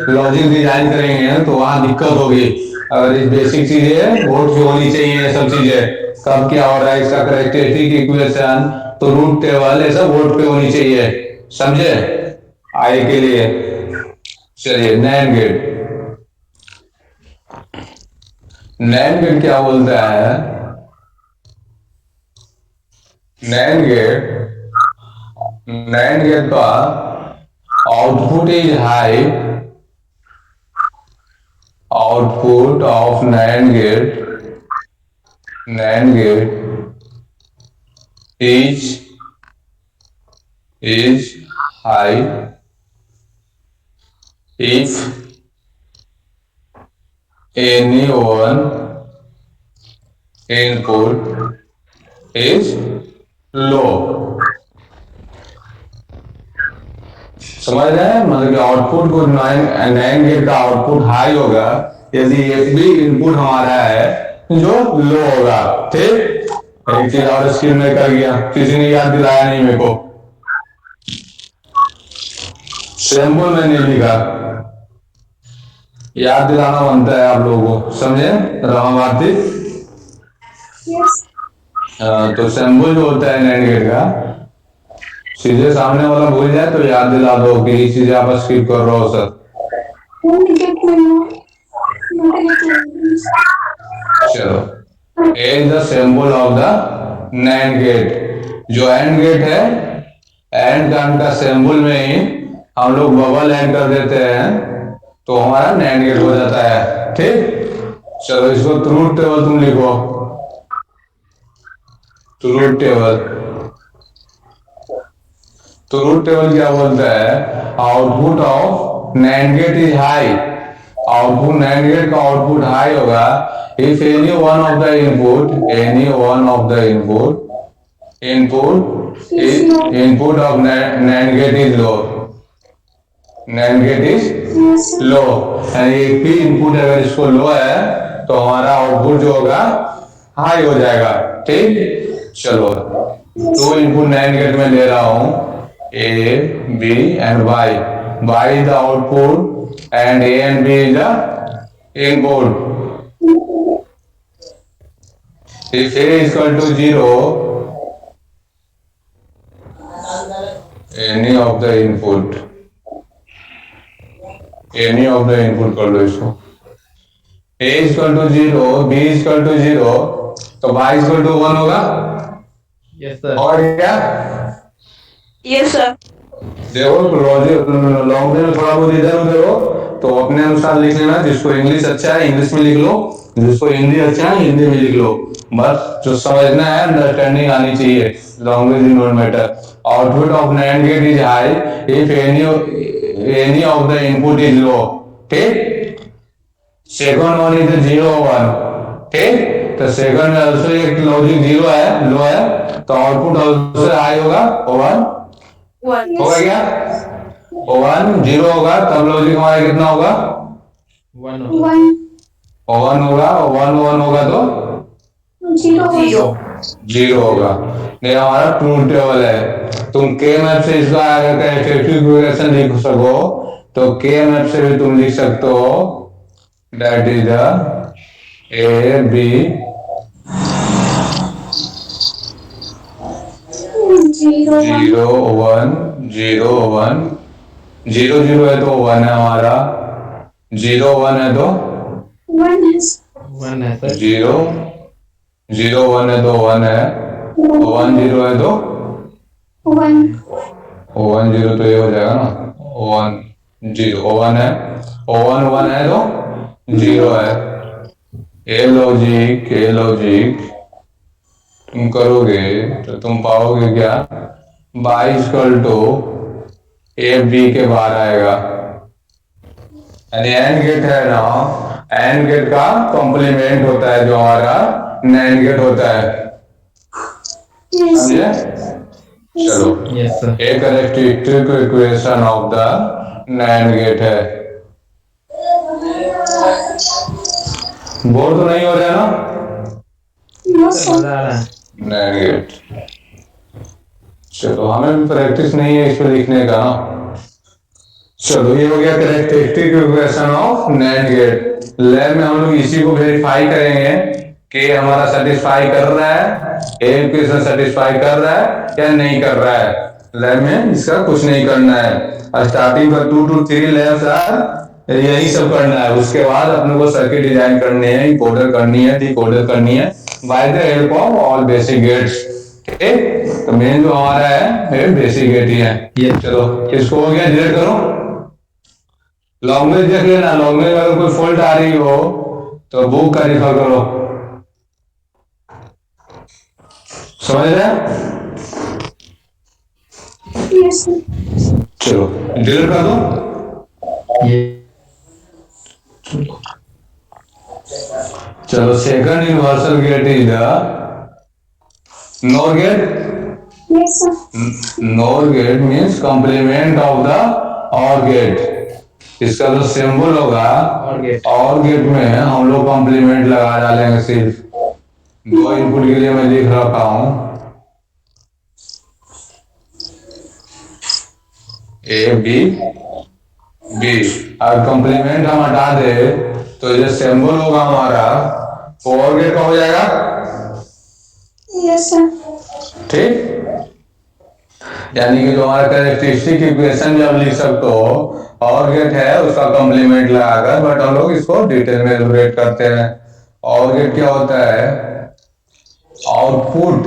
लॉजिक डिजाइन करेंगे तो वहां दिक्कत होगी। अगर इस बेसिक चीजें बोर्ड पे होनी चाहिए, सब चीजें कब क्या हो रहा है, इसका कैरेक्टरिस्टिक इक्वेशन, तो रूट टेबल, ये सब बोर्ड पे होनी चाहिए, समझे? आगे के लिए चलिए, NAND गेट क्या बोलता है? NAND गेट का output is high, output of NAND gate NAND gate is high if any one input is low। समझ रहे हैं, मतलब कि आउटपुट को नैंड गेट का आउटपुट हाई होगा यदि एक भी इनपुट हमारा है जो लो होगा। ठीक, एक चीज और स्क्रीन में कर गया, किसी ने याद दिलाया नहीं मेरे को, सिंबल में नहीं लिखा, याद दिलाना बनता है आप लोगों को, समझे रमा भारती? Yes. तो सिंबल जो होता है नैंड गेट का, सीधे सामने वाला भूल जाए तो याद दिला दो कि ये चीजें आप स्किप कर रहे हो sir. Don't get my not get my चलो, A is the symbol of the NAND gate। जो AND गेट है, AND का सिंबल में ही हम लोग बबल एंड कर देते हैं तो हमारा NAND गेट हो जाता है। ठीक, चलो इसको ट्रूथ टेबल तुम लिखो, ट्रूथ टेबल। ट्रूथ टेबल क्या बोलता है, output of NAND gate is high, output NAND gate का आउटपुट हाई होगा if any one of the input of NAND gate is low, NAND gate is low, यानी एक भी इनपुट अगर इसको लो है तो हमारा आउटपुट जो होगा हाई हो जाएगा। ठीक, चलो दो इनपुट NAND गेट में ले रहा हूं, A, B and Y। Y is the output and A and B is the input। If A is equal to 0, any of the input कर लो इसको, A is equal to 0, B is equal to 0, तो Y is equal to 1 होगा। Yes sir। और क्या? Yes sir। देखो long में थोड़ा बहुत इधर उधर हो तो अपने अनुसार लिख लेना, जिसको इंग्लिश अच्छा है इंग्लिश में लिख लो, जिसको हिंदी अच्छा है हिंदी में लिख लो, बस जो समझना है अंडरस्टैंडिंग आनी चाहिए। Language is not matter. Output of NAND gate is high if any of the input is low. ठीक, सेकंड वन इज 0 1। ठीक, तो सेकंड में ऑल्सो एक लॉजिक 0 है, लो है, तो आउटपुट ऑल्सो हाई होगा, 1 होगा क्या? 1 0 होगा, तब लॉजिक हमारा कितना होगा? 1 1 होगा, 1 होगा तो 0 होगा। ये हमारा ट्रूथ टेबल है। तुम के मैप से इसका अगर कैरेक्टरिस्टिक लिख सको तो के मैप से भी तुम लिख सकते हो, that is the A B 0 1 0 1 0 0 है तो 1 है हमारा, 0 1 है तो 1 है सर। 0 0 1 है तो 1 है, 1 0 है तो 1 0 तो ये हो जाएगा ना, 1 0 1 है, 1 1 है तो 0 है। ए लॉजिक तुम करोगे तो तुम पाओगे क्या, 22 ए बी के बाहर आएगा। यानी एंड गेट है ना, एंड गेट का कॉम्प्लीमेंट होता है जो हमारा NAND गेट होता है। समझे? चलो, Yes sir। एक characteristic equation of the NAND gate है। बोर तो नहीं हो रहा ना? मजा आ रहा है। NAND गेट, चलो हमें भी प्रैक्टिस नहीं है इस पे लिखने का ना। चलो ये हो गया characteristic equation of NAND gate. Lab में हम लोग इसी को वेरीफाई करेंगे कि हमारा सेटिस्फाई कर रहा है, इक्वेशन सेटिस्फाई कर रहा है या नहीं कर रहा है। लैब में इसका कुछ नहीं करना है, स्टार्टिंग का 2 to 3 लैब्स यही सब करना है। उसके बाद अपने को सर्किट डिजाइन करनी है, कोडर करनी है, डिकोडर करनी है by the help of all basic gates. ठीक, तो मेन जो हमारा है बेसिक गेट ही है। ये चलो इसको हो गया, डिलीट करो। लैंग्वेज देख लेना, लैंग्वेज में अगर कोई फॉल्ट आ रही हो तो बुक का रेफर करो। समझ रहे हैं? Yes, sir. चलो डिलीट कर दो। ये चलो second universal gate is the NOR gate. Yes, sir. NOR gate means complement of the OR gate. इसका जो सिंबल होगा OR gate में हम लोग कॉम्प्लीमेंट लगा डालेंगे। सिर्फ दो इनपुट के लिए मैं लिख रखा हूं A B B। अगर कॉम्प्लीमेंट हम हटा दे तो ये सिंबल होगा हमारा OR gate का हो जाएगा। Yes, sir. ठीक, यानी कि जो हमारा कैरेक्टरिस्टिक इक्वेशन भी आप लिख सकते हो और गेट है उसका कॉम्प्लीमेंट लगाकर, बट हम लोग इसको डिटेल में एलुबरेट करते हैं। और गेट क्या होता है? आउटपुट,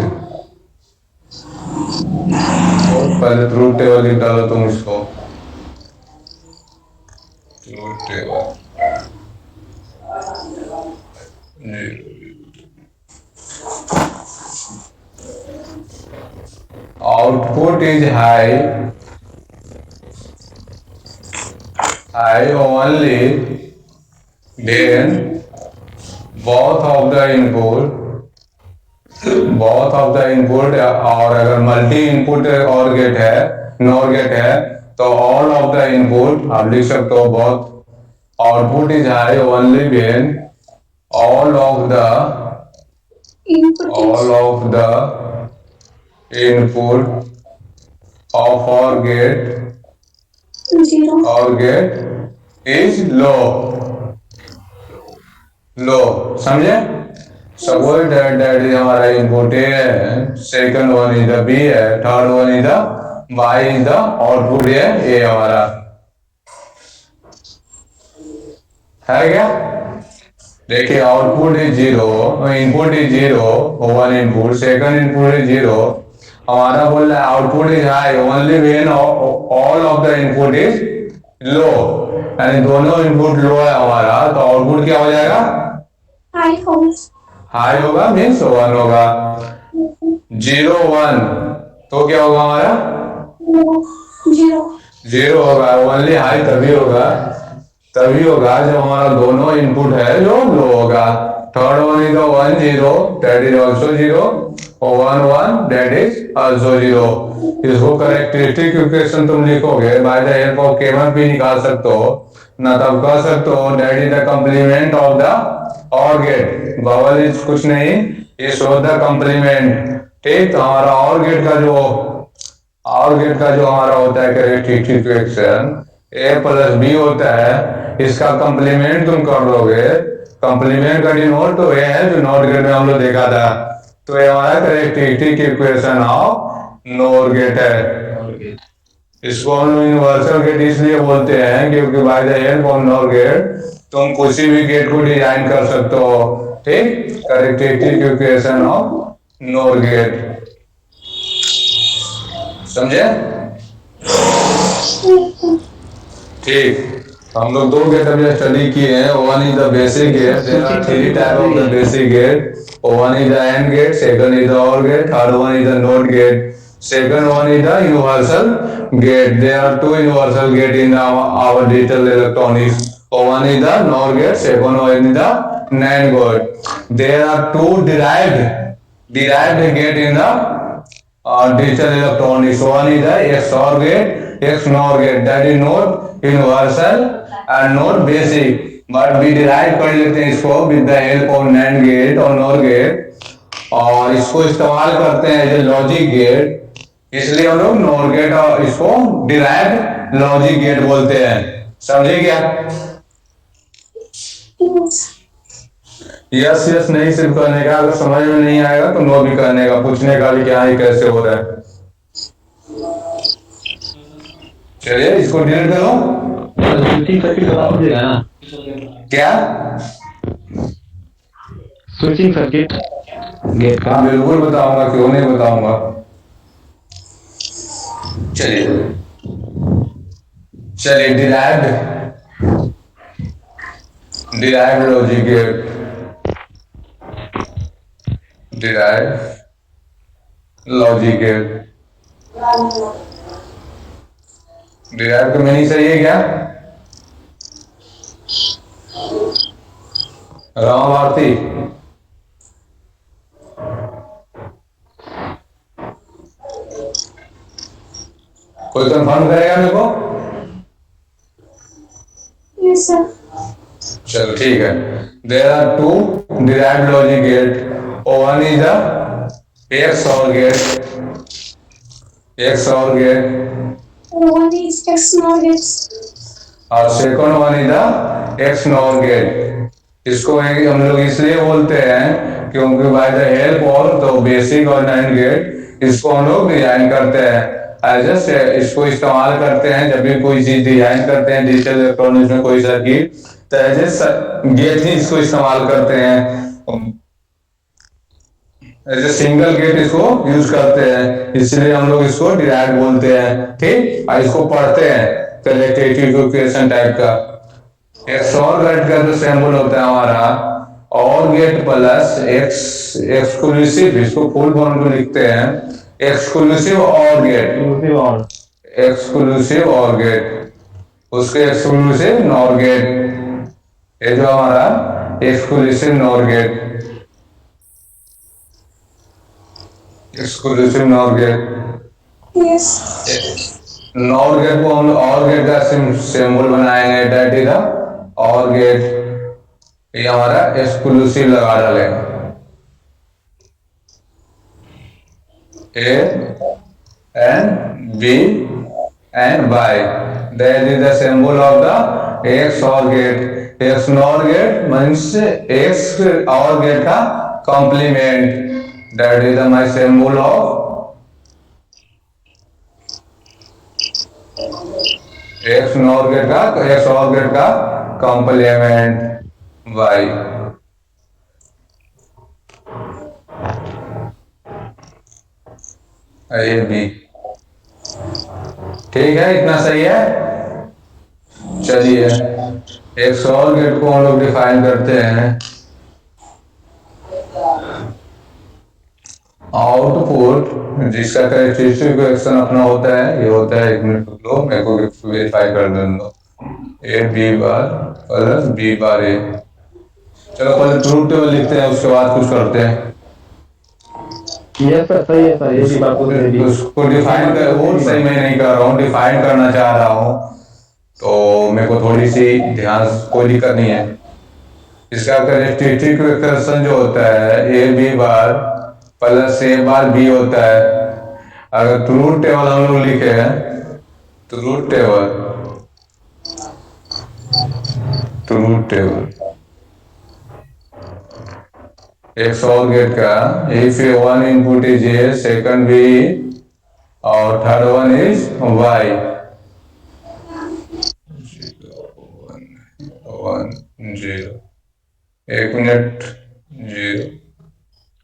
पहले ट्रूथ टेबल निकालो तुम इसको। Truth table output is high only then both of the input और अगर मल्टी इनपुट और गेट है, नॉर गेट है, तो ऑल ऑफ द इनपुट आप लिख सकते हो बहुत। Output is high only when all of the input of OR gate is low। समझे? सपोज दैट इज हमारा इनपुट ए है, second one is the B है, third one is the Y is the output है A हमारा है क्या? देखिए output is 0, input is 0, one input, second input is 0। हमारा बोल रहा है output is high only when all of the input is low, यानी दोनों इनपुट लो है हमारा, तो आउटपुट क्या हो जाएगा? हाई होगा, मीन्स 1 होगा। 0 1 तो क्या होगा हमारा? 0 होगा। ओनली हाई तभी होगा जब हमारा दोनों इनपुट है जो लो होगा। Third one is 1 0 that is also 0 और 1 1 दैट इज ऑल्सो 0। इसको कैरेक्टरिस्टिक इक्वेशन तुम लिखोगे bye the help of K1 भी निकाल सकते हो ना, तब कह सकते हो that is the complement of the OR gate. Bubble is कुछ नहीं, ये शो द कॉम्प्लीमेंट। ठीक, तो हमारा OR गेट का जो हमारा होता है characteristic equation A plus B होता है, इसका कॉम्प्लीमेंट तुम कर दोगे। कॉम्प्लीमेंट का डिनोट तो ये है जो नॉट गेट में हम लोग देखा था, तो ये हमारा characteristic equation of NOR gate है। इसको हम लोग यूनिवर्सल गेट इसलिए बोलते हैं क्योंकि by the help of NOR gate तुम किसी भी गेट को डिजाइन कर सकते हो। ठीक, characteristic equation of NOR gate, समझे? ठीक, हम लोग 2 गेट अभी स्टडी किए हैं। One is the basic gate, there are 3 type of the basic gate. One is the AND gate, second is the OR gate, third one is the NOT gate, second one is the universal gate। there are 2 universal gate in our digital electronics। one is the NOR gate, second one is the NAND gate। there are 2 derived gate in the digital electronics। one is the XOR gate, XNOR gate, that is not universal and not basic, but we derive कर लेते हैं इसको with the help of NAND gate और NOR gate, और इसको इस्तेमाल करते हैं एज लॉजिक गेट। इसलिए हम लोग नॉर गेट और इसको डिराइव्ड लॉजिक गेट बोलते हैं। समझे क्या? यस यस नहीं सिर्फ करने का, अगर समझ में नहीं आएगा तो नो भी करने का, पूछने का भी क्या है कैसे हो रहा है। चलिए इसको डिलीट करो। स्विचिंग सर्किट बता दीजिएगा ना। क्या स्विचिंग सर्किट गेट का? हाँ बिल्कुल बताऊंगा, क्यों नहीं बताऊंगा। चलिए derived logic gate, derive logic gate. Derive का मीनिंग सही है क्या? राम आरती कोई कंफर्म करेगा मेरे को? Yes, sir. चलो ठीक है। There are two derived logic gate. One is a XOR gate. XOR gate One is XNOR gets. और second one is the XNOR gate. इसको हम लोग इसलिए बोलते हैं क्योंकि by the help of the basic और नाइट गेट इसको हम लोग डिजाइन करते हैं। इसको इस्तेमाल करते हैं जब भी कोई चीज डिजाइन करते हैं डिजिटल इलेक्ट्रॉनिक्स में कोई सर्किट, तो एज ए गेट ही इसको इस्तेमाल करते हैं। एज ए सिंगल गेट इसको यूज करते हैं, इसलिए हम लोग इसको डिराइव बोलते हैं। ठीक, और इसको पढ़ते हैं कलेक्टिव इक्वेशन टाइप का। XOR गेट का जो सिंबल होता है हमारा और गेट प्लस एक्सक्लूसिव, इसको फुल फॉर्म में लिखते हैं exclusive OR gate. Exclusive OR gate, उसके एक्सक्लूसिव नॉर गेट। ये जो हमारा exclusive NOR gate, exclusive NOR gate. Yes. NOR gate को हम लोग और गेट का सिंबल बनाएंगे, that is the OR gate. ये हमारा एक्सक्लूसिव लगा डाले A and B and Y, that is the symbol of the XOR gate. XNOR gate means XOR gate का complement, that is the my symbol of XOR gate का complement Y। ये भी ठीक है, इतना सही है। चलिए XOR गेट को हम लोग डिफाइन करते हैं। आउटपुट जिसका कैरेक्टरिस्टिक इक्वेशन अपना होता है, ये होता है, एक मिनट रुक लो मेरे को वेरीफाई कर दो। A B bar plus B bar A। चलो पहले ट्रूथ टेबल लिखते हैं, उसके बाद कुछ करते हैं। यस सर, सही है सर, ये भी बात तो सही है। उसको डिफाइन कर, वो सही मैं नहीं कर रहा हूँ, डिफाइन करना चाह रहा हूँ, तो मेरे को थोड़ी सी ध्यान, कोई दिक्कत नहीं है। इसका कैरेक्टरिस्टिक इक्वेशन जो होता है A B bar plus A bar B होता है। अगर ट्रूथ टेबल हम लोग लिखे हैं, ट्रूथ टेबल XOR गेट का, if one input is A, second B और थर्ड वन इज Y। 1 0, एक मिनट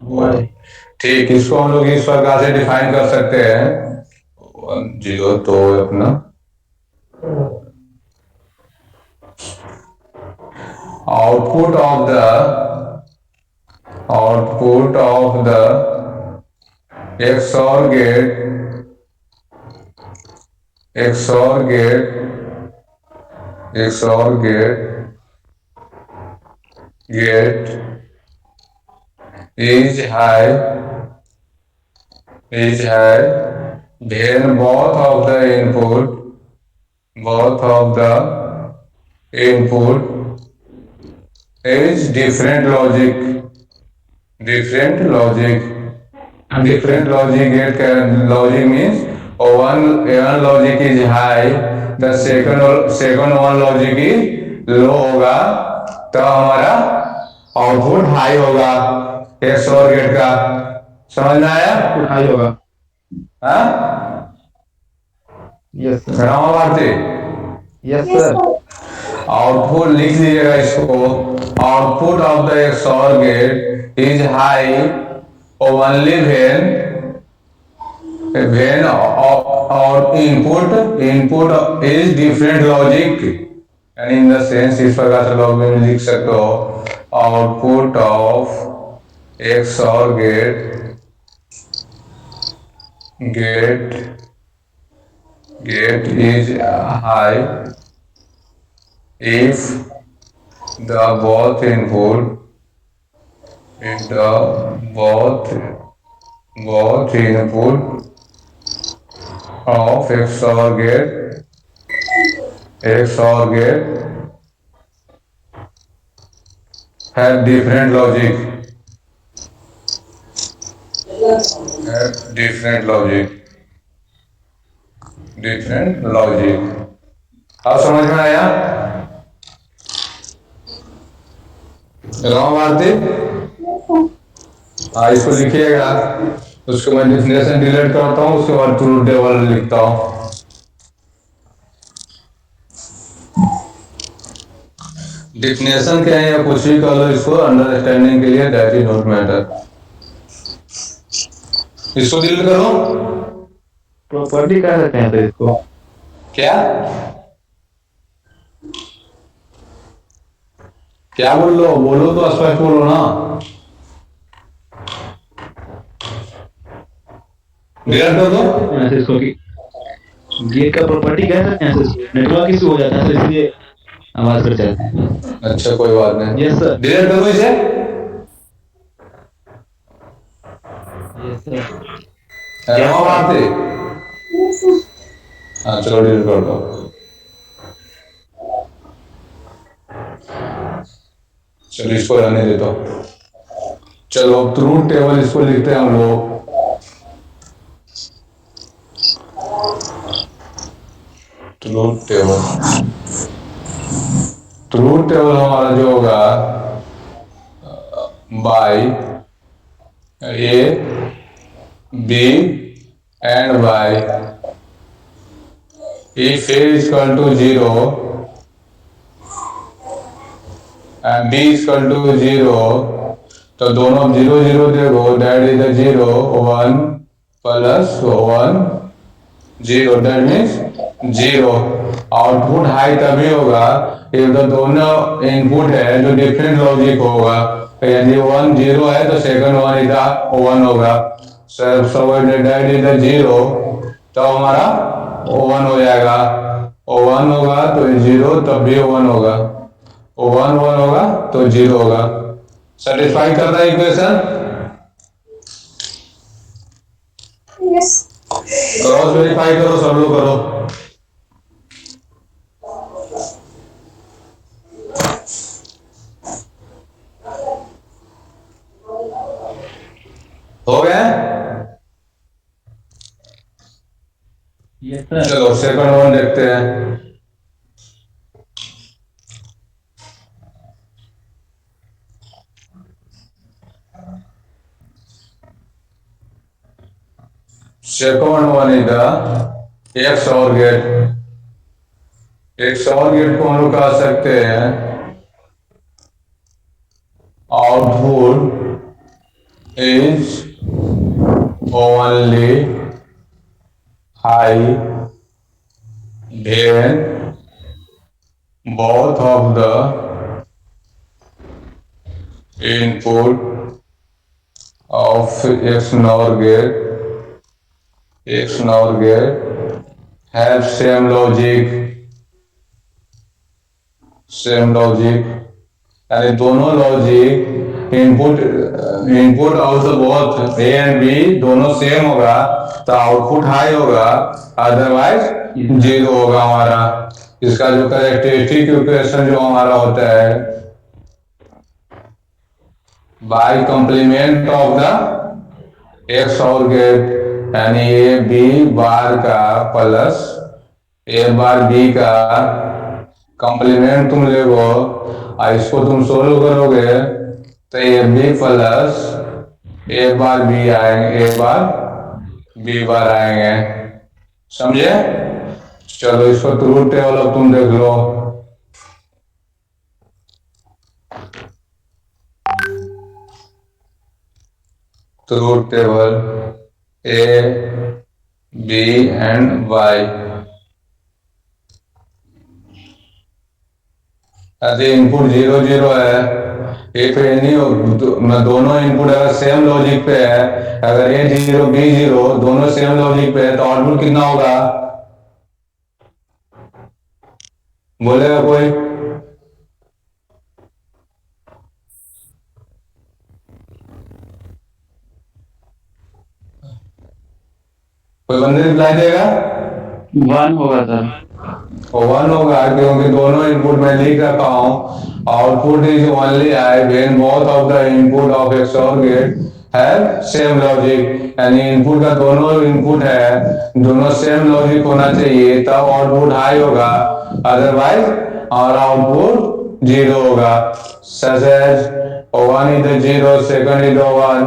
0 ठीक, इसको हम लोग इस प्रकार से डिफाइन कर सकते हैं 1 0। तो अपना output of the XOR gate is high when both of the input is different logic gate का logic means one logic is high, the second one logic is low होगा, तो हमारा आउटपुट हाई होगा XOR गेट का। समझ में आया? High होगा। हाँ yes sir. Rama Bharti, yes Yes, सर। sir. आउटपुट लिख लीजिएगा इसको। Output of the XOR gate is high only when और इनपुट इज डिफरेंट लॉजिक, यानी इन द सेंस इस प्रकार से लॉग में लिख सकते हो। Output of XOR gate get is high if the both input of XOR gate have different logic. अब समझ में आया? राम भारती, इसको लिखिएगा, उसको मैं डेफिनेशन डिलीट करता हूँ, उसके बाद ट्रूथ टेबल लिखता हूँ। डेफिनेशन क्या है या कुछ भी कर लो, इसको अंडरस्टैंडिंग के लिए, दैट इज नॉट मैटर। इसको डिलीट करो। प्रॉपर्टी कह सकते हैं तो इसको क्या क्या बोलो तो स्पष्ट बोलो ना। डिलीट कर दो ऐसे इसको कि गेट का प्रॉपर्टी कह सकते हैं, नेटवर्क इशू हो जाता है तो इसलिए आवाज कर जाते हैं। अच्छा कोई बात नहीं। Yes sir. डिलीट करो इसे। Yes sir. राम भारती, हाँ चलो डिलीट कर दो। चलो इसको रहने देता हूँ। चलो ट्रूथ टेबल इसको लिखते हैं हम लोग। ट्रूथ टेबल हमारा जो होगा by A B and by if A is equal to 0 and B is equal to 0, तो दोनों 0 0 देखो, that is the 0 1 plus 1 0, that means 0। Output high तभी होगा if the दोनों इनपुट है जो डिफरेंट लॉजिक होगा। यदि 1 0 है तो सेकंड 1 होगा। that is the 0, तो हमारा 1 हो जाएगा। 1 होगा तो 0, तब भी 1 होगा। 1 होगा तो 0 होगा। सेटिस्फाई कर रहा है इक्वेशन? Yes. क्रॉस वेरीफाई करो, सब लोग करो। हो गया? Yes sir. चलो सेकंड वन देखते हैं। Second one is the XOR gate. XOR gate को हम लोग कह सकते हैं output is only high when both of the input of XNOR gate have same logic, यानी दोनों logic input of both A and B दोनों सेम होगा तो आउटपुट हाई होगा, अदरवाइज 0 होगा हमारा। इसका जो कैरेक्टरिस्टिक इक्वेशन जो हमारा होता है by complement of the XOR gate, यानी ए बी बार का प्लस ए बार बी का कॉम्प्लीमेंट तुम लेगो और इसको तुम सोल्व करोगे तो A B plus A bar B आएंगे, ए बार बी बार आएंगे। समझे? चलो इसको ट्रूथ टेबल अब तुम देख लो। Truth table A B and Y, यदि इनपुट 0 0 है इफ एनी दोनों इनपुट अगर सेम लॉजिक पे है, अगर A0 B0 दोनों सेम लॉजिक पे है तो आउटपुट कितना होगा? बोलेगा कोई? कोई बंदे रिप्लाई देगा? 1 होगा सर। 1 होगा क्योंकि दोनों इनपुट में लिख रखा हूं output is only high when both of the input of XOR gate have same logic, यानी इनपुट का दोनों इनपुट है दोनों सेम लॉजिक होना चाहिए तब आउटपुट हाई होगा, अदरवाइज और आउटपुट 0 होगा। Such as 1 is 0 second is 1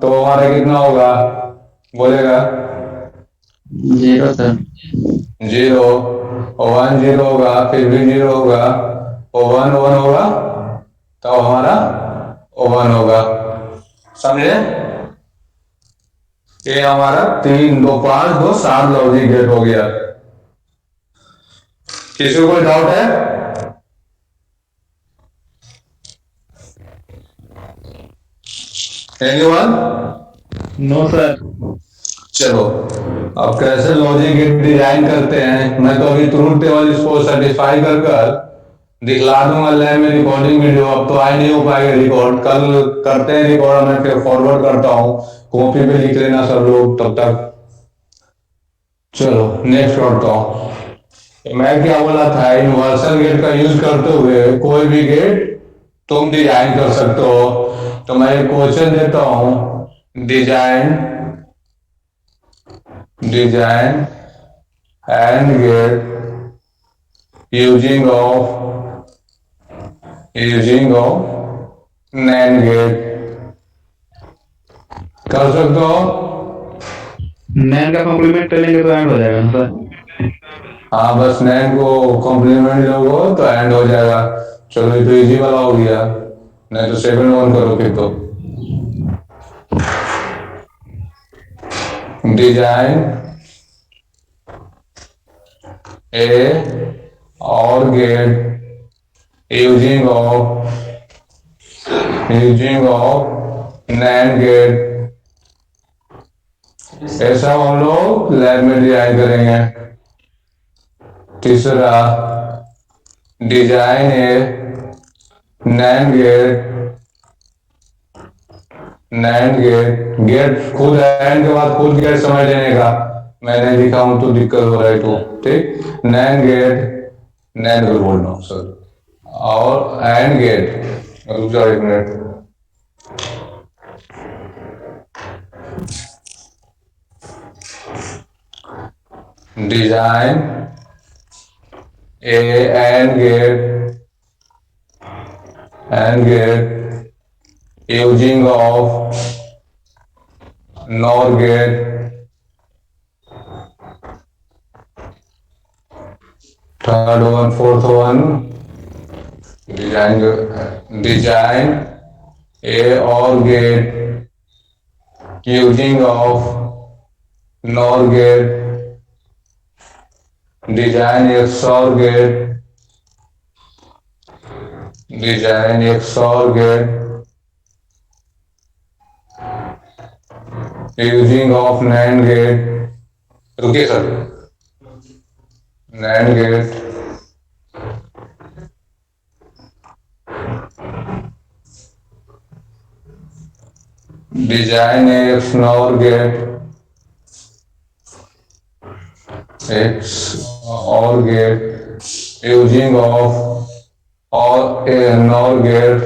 तो हमारा कितना होगा? बोलेगा 0 सर। 0 1 0 होगा, फिर भी 0 होगा, 1 1 होगा तो हमारा 1 होगा। समझे? ये हमारा 3 2 5 2 7 लॉजिक गेट हो गया। किसी को कोई डाउट है? एनीवन? No sir. चलो अब कैसे लॉजिक गेट डिजाइन करते हैं, मैं तो अभी ट्रूथ टेबल इसको सेटिस्फाई कर कर दिखला दूंगा लैब में रिकॉर्डिंग वीडियो। अब तो आई नहीं हो पाएगा रिकॉर्ड, कल करते हैं रिकॉर्ड, मैं फिर फॉरवर्ड करता हूँ, कॉपी पे लिख लेना सब लोग तब तक। चलो नेक्स्ट करता हूँ। मैं क्या बोला था, यूनिवर्सल गेट का यूज करते हुए कोई भी गेट तुम डिजाइन कर सकते हो। तो मैं एक क्वेश्चन देता हूँ, design AND gate using of NAND gate कर सकते हो? नैन का कॉम्प्लीमेंट लेंगे तो एंड हो जाएगा ना सर। हाँ बस नैन को कॉम्प्लीमेंट लोगे तो एंड हो जाएगा। चलो ये तो इजी वाला हो गया, नहीं तो सेकंड वन करो फिर तो। Design a OR gate using of NAND gate, ऐसा हम लोग लैब में डिजाइन करेंगे। तीसरा डिजाइन ए नैंड गेट खुद एंड के बाद खुद गेट समझ लेने का, मैंने लिखा हूं तो दिक्कत हो रहा है तो ठीक। नैंड गेट बोल रहा हूँ सर, और एंड गेट, रुक जाओ 1 minute. Design a AND gate using of NOR gate. Third one, fourth one, design a OR gate using of NOR gate, design XOR gate using of NAND gate. रुकिए sir, NAND gate design XOR gate using of और a NOR gate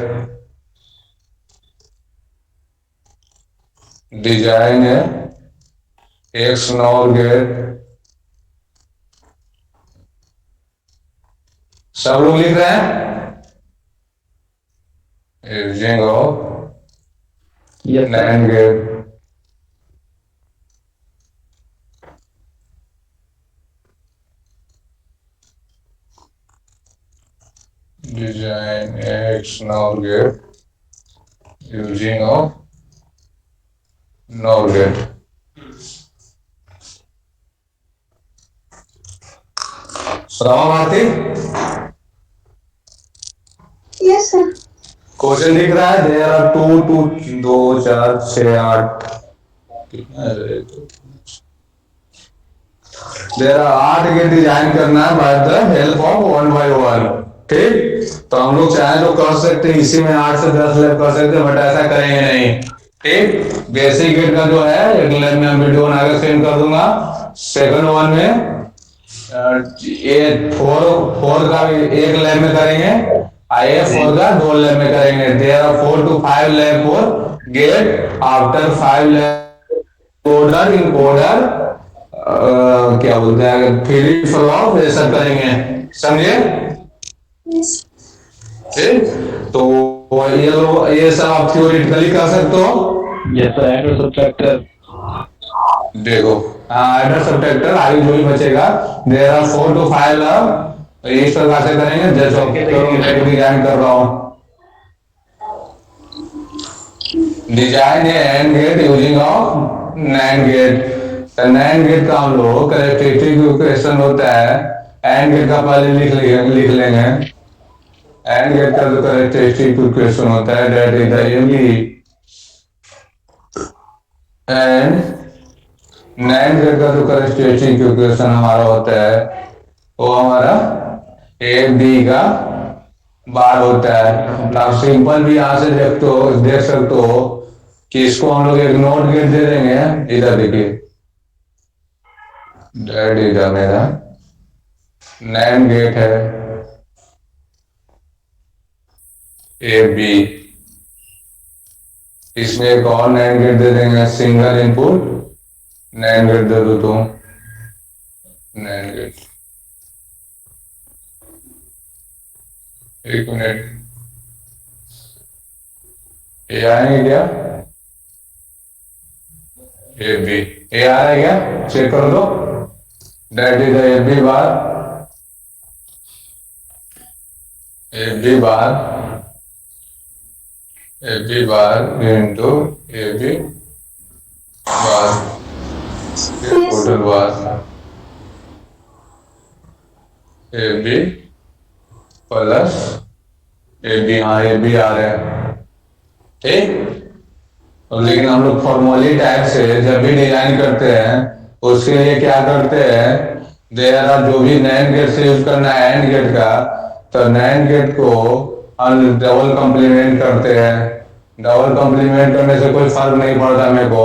design है XNOR gate. सब लोग लिख रहे हैं? Using of NAND gate design XNOR gate using of NOR gate. Shravan Bharti Yes, sir. Question दिख रहा है, there are two two 2 4 6 8 there are 8 gate design करना है by the help of 1 by 1। ठीक, तो हम लोग चाहे तो कर सकते हैं इसी में 8 से 10 लैब कर सकते हैं, बट ऐसा करेंगे नहीं। ठीक, बेसिक गेट का जो है एक लैब में वीडियो बना के सेंड कर दूंगा। सेकंड वन में ये फोर का एक लैब में करेंगे, आई 4 का 2 लैब में करेंगे। There are 4 to 5 lab for gate after 5 lab coder encoder क्या बोलते हैं फ्री फ्लो ये सब करेंगे, समझे? ठीक, तो ये सब आप थ्योरेटिकली कर सकते हो। ये तो एडर सब्ट्रैक्टर देखो एडर सब्ट्रैक्टर आगे जो भी बचेगा, देयर आर 4 to 5 लैब इस प्रकार से करेंगे जैसे डिजाइन कर रहा हूं। डिजाइन है AND gate using of NAND gate. तो नैंड गेट का हम लोग कैरेक्टरिस्टिक क्वेश्चन होता है, एंड गेट का पहले लिख लेंगे। एंड गेट का जो कैरेक्टरिस्टिक क्वेश्चन होता है that is the A B AND NAND gate का जो कैरेक्टरिस्टिक क्वेश्चन हमारा होता है वो हमारा ए बी का बार होता है। आप सिंपल भी यहां से देख सकते हो कि इसको हम लोग एक नोट गेट दे देंगे। इधर देखिए दैट इज मेरा नैंड गेट है ए बी, इसमें एक और नैंड गेट दे देंगे सिंगल इनपुट नैंड गेट दे दो तो नैंड गेट। एक मिनट, ये आएंगे क्या? ए बी ए आ रहा है क्या? चेक कर दो। That is A B bar, A B bar, A B bar into A B bar total bar A B plus A B. हाँ ए बी आ रहा है, ठीक। लेकिन हम लोग फॉर्मूले टाइप से जब भी डिजाइन करते हैं उसके लिए क्या करते हैं, देयर आर जो भी नैंड गेट से यूज करना है एंड गेट का, तो नैंड गेट को हम डबल कॉम्प्लीमेंट करते हैं। डबल कॉम्प्लीमेंट करने से कोई फर्क नहीं पड़ता मेरे को,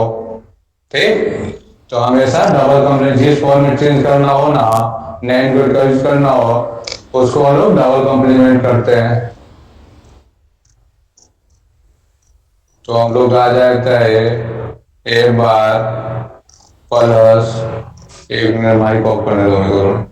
ठीक। तो हमेशा डबल कॉम्प्लीमेंट जिस फॉर्म में चेंज करना हो ना, नैंड गेट का यूज करना हो उसको हम लोग डबल कॉम्प्लीमेंट करते हैं। तो हम लोग आ जाता है ए बार प्लस एक मिनट माइक ऑफ करने दो मेरे को।